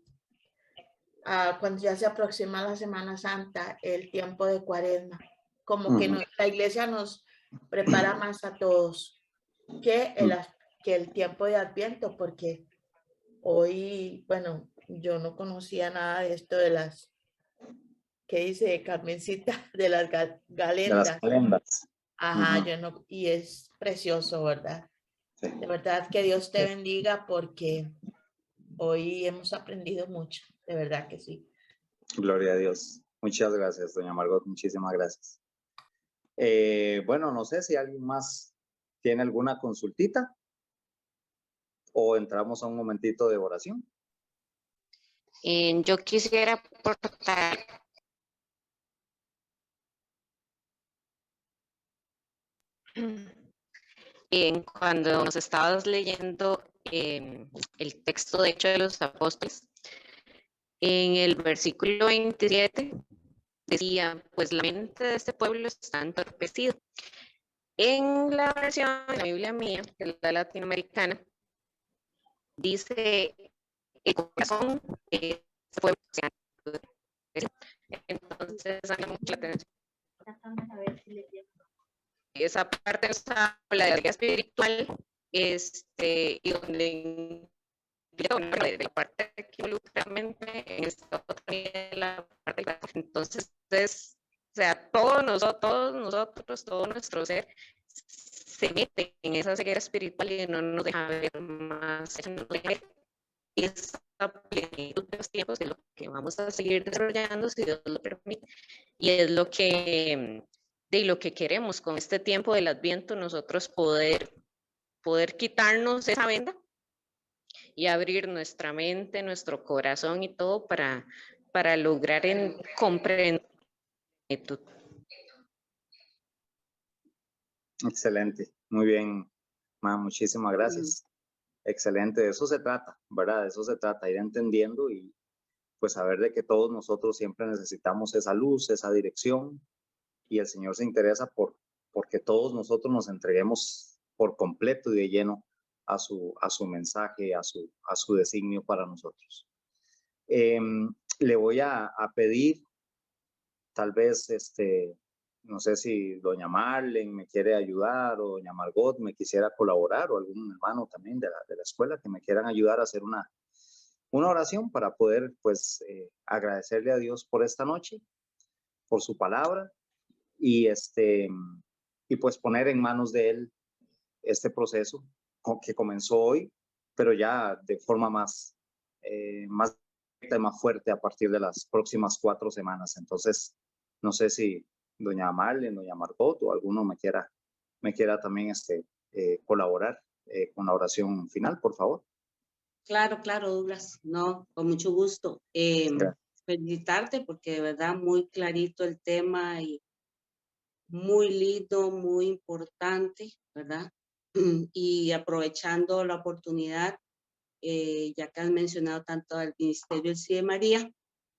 cuando ya se aproxima la Semana Santa, el tiempo de Cuaresma. Como que la iglesia nos prepara más a todos que el tiempo de Adviento, porque hoy, bueno, yo no conocía nada de esto de las, ¿qué dice Carmencita? De las galendas. De las calendas. Ajá, yo no, y es precioso, ¿verdad? Sí. De verdad que Dios te bendiga porque hoy hemos aprendido mucho, de verdad que sí. Gloria a Dios. Muchas gracias, doña Margot, muchísimas gracias. Bueno, no sé si alguien más tiene alguna consultita o entramos a un momentito de oración. Yo quisiera aportar cuando nos estabas leyendo el texto de Hechos de los Apóstoles, en el versículo 27 decía, pues la mente de este pueblo está entorpecida. En la versión de la Biblia mía, que es la latinoamericana, dice el corazón de este pueblo se ha endurecido. Entonces, llama mucho la atención. Esa parte está la de la vida espiritual, y donde de la parte que involucramente en esta otra de la parte de entonces o sea, todos nosotros, todo nuestro ser se mete en esa ceguera espiritual y no nos deja ver más, no nos deja ver esa plenitud de los tiempos de lo que vamos a seguir desarrollando si Dios lo permite, y es lo que de lo que queremos con este tiempo del Adviento, nosotros poder quitarnos esa venda y abrir nuestra mente, nuestro corazón y todo para lograr comprender. Excelente, muy bien, ma, muchísimas gracias. Excelente, de eso se trata, ¿verdad? De eso se trata, ir entendiendo y pues saber de que todos nosotros siempre necesitamos esa luz, esa dirección, y el Señor se interesa porque todos nosotros nos entreguemos por completo y de lleno a su mensaje, a su designio para nosotros. Le voy a pedir, tal vez, no sé si doña Marlene me quiere ayudar o doña Margot me quisiera colaborar o algún hermano también de la escuela que me quieran ayudar a hacer una oración para poder, pues, agradecerle a Dios por esta noche, por su palabra y pues poner en manos de Él este proceso que comenzó hoy, pero ya de forma más directa y más fuerte a partir de las próximas 4 semanas. Entonces, no sé si doña Marlene, doña Margot o alguno me quiera también colaborar con la oración final, por favor. Claro, Douglas. No, con mucho gusto. Felicitarte porque de verdad muy clarito el tema y muy lindo, muy importante, ¿verdad? Y aprovechando la oportunidad, ya que has mencionado tanto al Ministerio del Sí de María,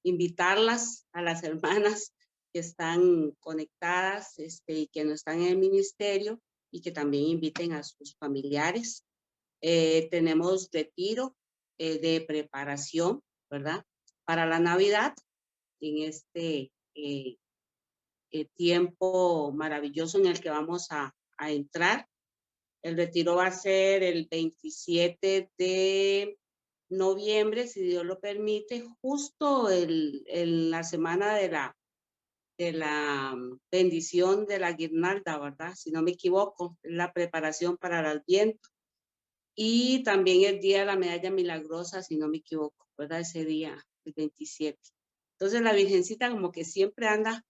invitarlas a las hermanas que están conectadas y que no están en el ministerio y que también inviten a sus familiares. Tenemos retiro de preparación, ¿verdad? Para la Navidad, en este tiempo maravilloso en el que vamos a entrar. El retiro va a ser el 27 de noviembre, si Dios lo permite, justo en la semana de la bendición de la guirnalda, ¿verdad? Si no me equivoco, la preparación para el Adviento. Y también el día de la medalla milagrosa, si no me equivoco, ¿verdad? Ese día, el 27. Entonces la Virgencita como que siempre anda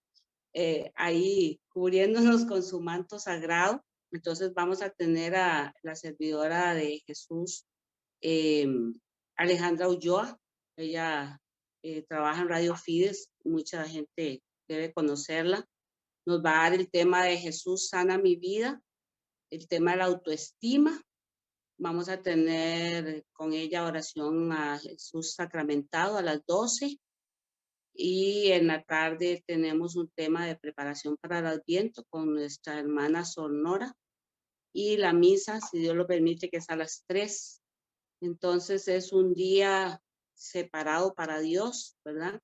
ahí cubriéndonos con su manto sagrado. Entonces vamos a tener a la servidora de Jesús, Alejandra Ulloa. Ella trabaja en Radio Fides, mucha gente debe conocerla. Nos va a dar el tema de Jesús sana mi vida, el tema de la autoestima. Vamos a tener con ella oración a Jesús sacramentado a las 12. Y en la tarde tenemos un tema de preparación para el Adviento con nuestra hermana Sonora. Y la misa, si Dios lo permite, que es a las 3. Entonces es un día separado para Dios, ¿verdad?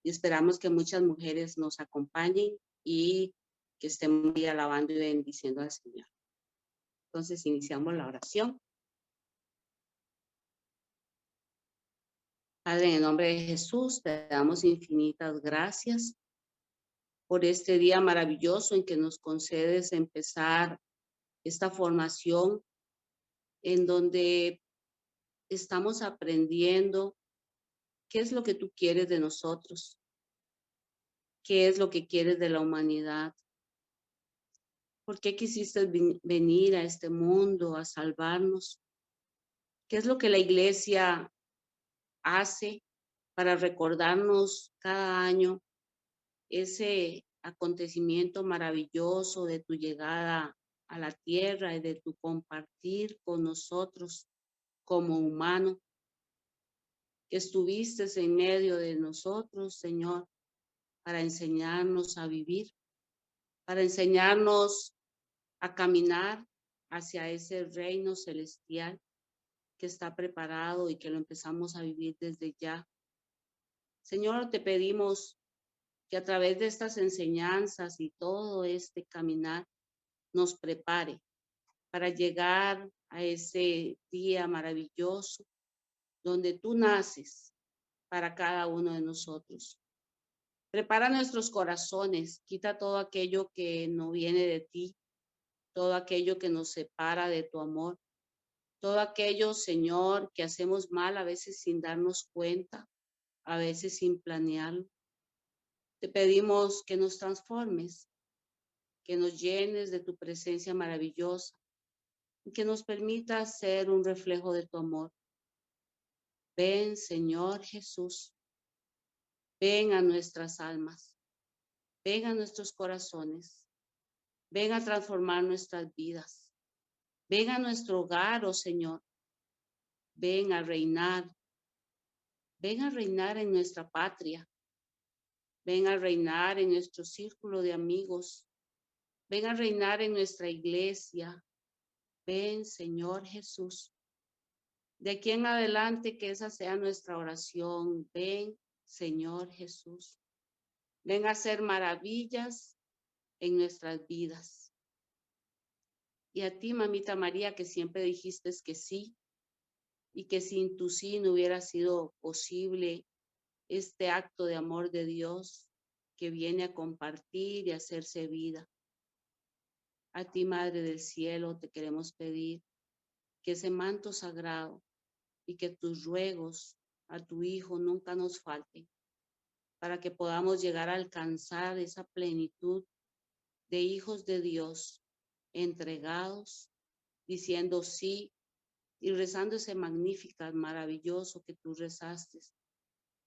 Y esperamos que muchas mujeres nos acompañen y que estemos ahí alabando y bendiciendo al Señor. Entonces iniciamos la oración. Padre, en el nombre de Jesús, te damos infinitas gracias por este día maravilloso en que nos concedes empezar esta formación en donde estamos aprendiendo qué es lo que tú quieres de nosotros, qué es lo que quieres de la humanidad, por qué quisiste venir a este mundo a salvarnos, qué es lo que la iglesia hace para recordarnos cada año ese acontecimiento maravilloso de tu llegada a la tierra y de tu compartir con nosotros como humano, que estuviste en medio de nosotros, Señor, para enseñarnos a vivir, para enseñarnos a caminar hacia ese reino celestial que está preparado y que lo empezamos a vivir desde ya. Señor, te pedimos que a través de estas enseñanzas y todo este caminar nos prepare para llegar a ese día maravilloso donde tú naces para cada uno de nosotros. Prepara nuestros corazones, quita todo aquello que no viene de ti, todo aquello que nos separa de tu amor, todo aquello, Señor, que hacemos mal a veces sin darnos cuenta, a veces sin planearlo. Te pedimos que nos transformes, que nos llenes de tu presencia maravillosa y que nos permitas ser un reflejo de tu amor. Ven, Señor Jesús, ven a nuestras almas, ven a nuestros corazones, ven a transformar nuestras vidas, ven a nuestro hogar, oh Señor, ven a reinar en nuestra patria, ven a reinar en nuestro círculo de amigos, ven a reinar en nuestra iglesia, ven, Señor Jesús. De aquí en adelante que esa sea nuestra oración, ven, Señor Jesús. Ven a hacer maravillas en nuestras vidas. Y a ti, mamita María, que siempre dijiste que sí, y que sin tu sí no hubiera sido posible este acto de amor de Dios que viene a compartir y a hacerse vida. A ti, Madre del Cielo, te queremos pedir que ese manto sagrado y que tus ruegos a tu Hijo nunca nos falten, para que podamos llegar a alcanzar esa plenitud de hijos de Dios, entregados, diciendo sí y rezando ese magnífico, maravilloso que tú rezaste,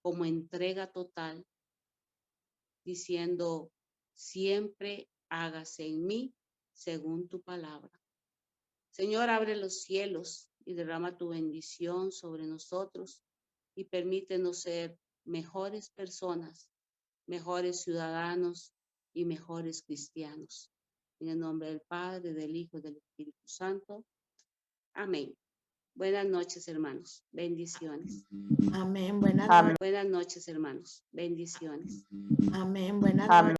como entrega total, diciendo siempre hágase en mí según tu palabra. Señor, abre los cielos y derrama tu bendición sobre nosotros y permítenos ser mejores personas, mejores ciudadanos y mejores cristianos. En el nombre del Padre, del Hijo y del Espíritu Santo. Amén. Buenas noches, hermanos. Bendiciones. Amén. Buenas noches. Buenas noches, hermanos. Bendiciones. Amén. Buenas noches.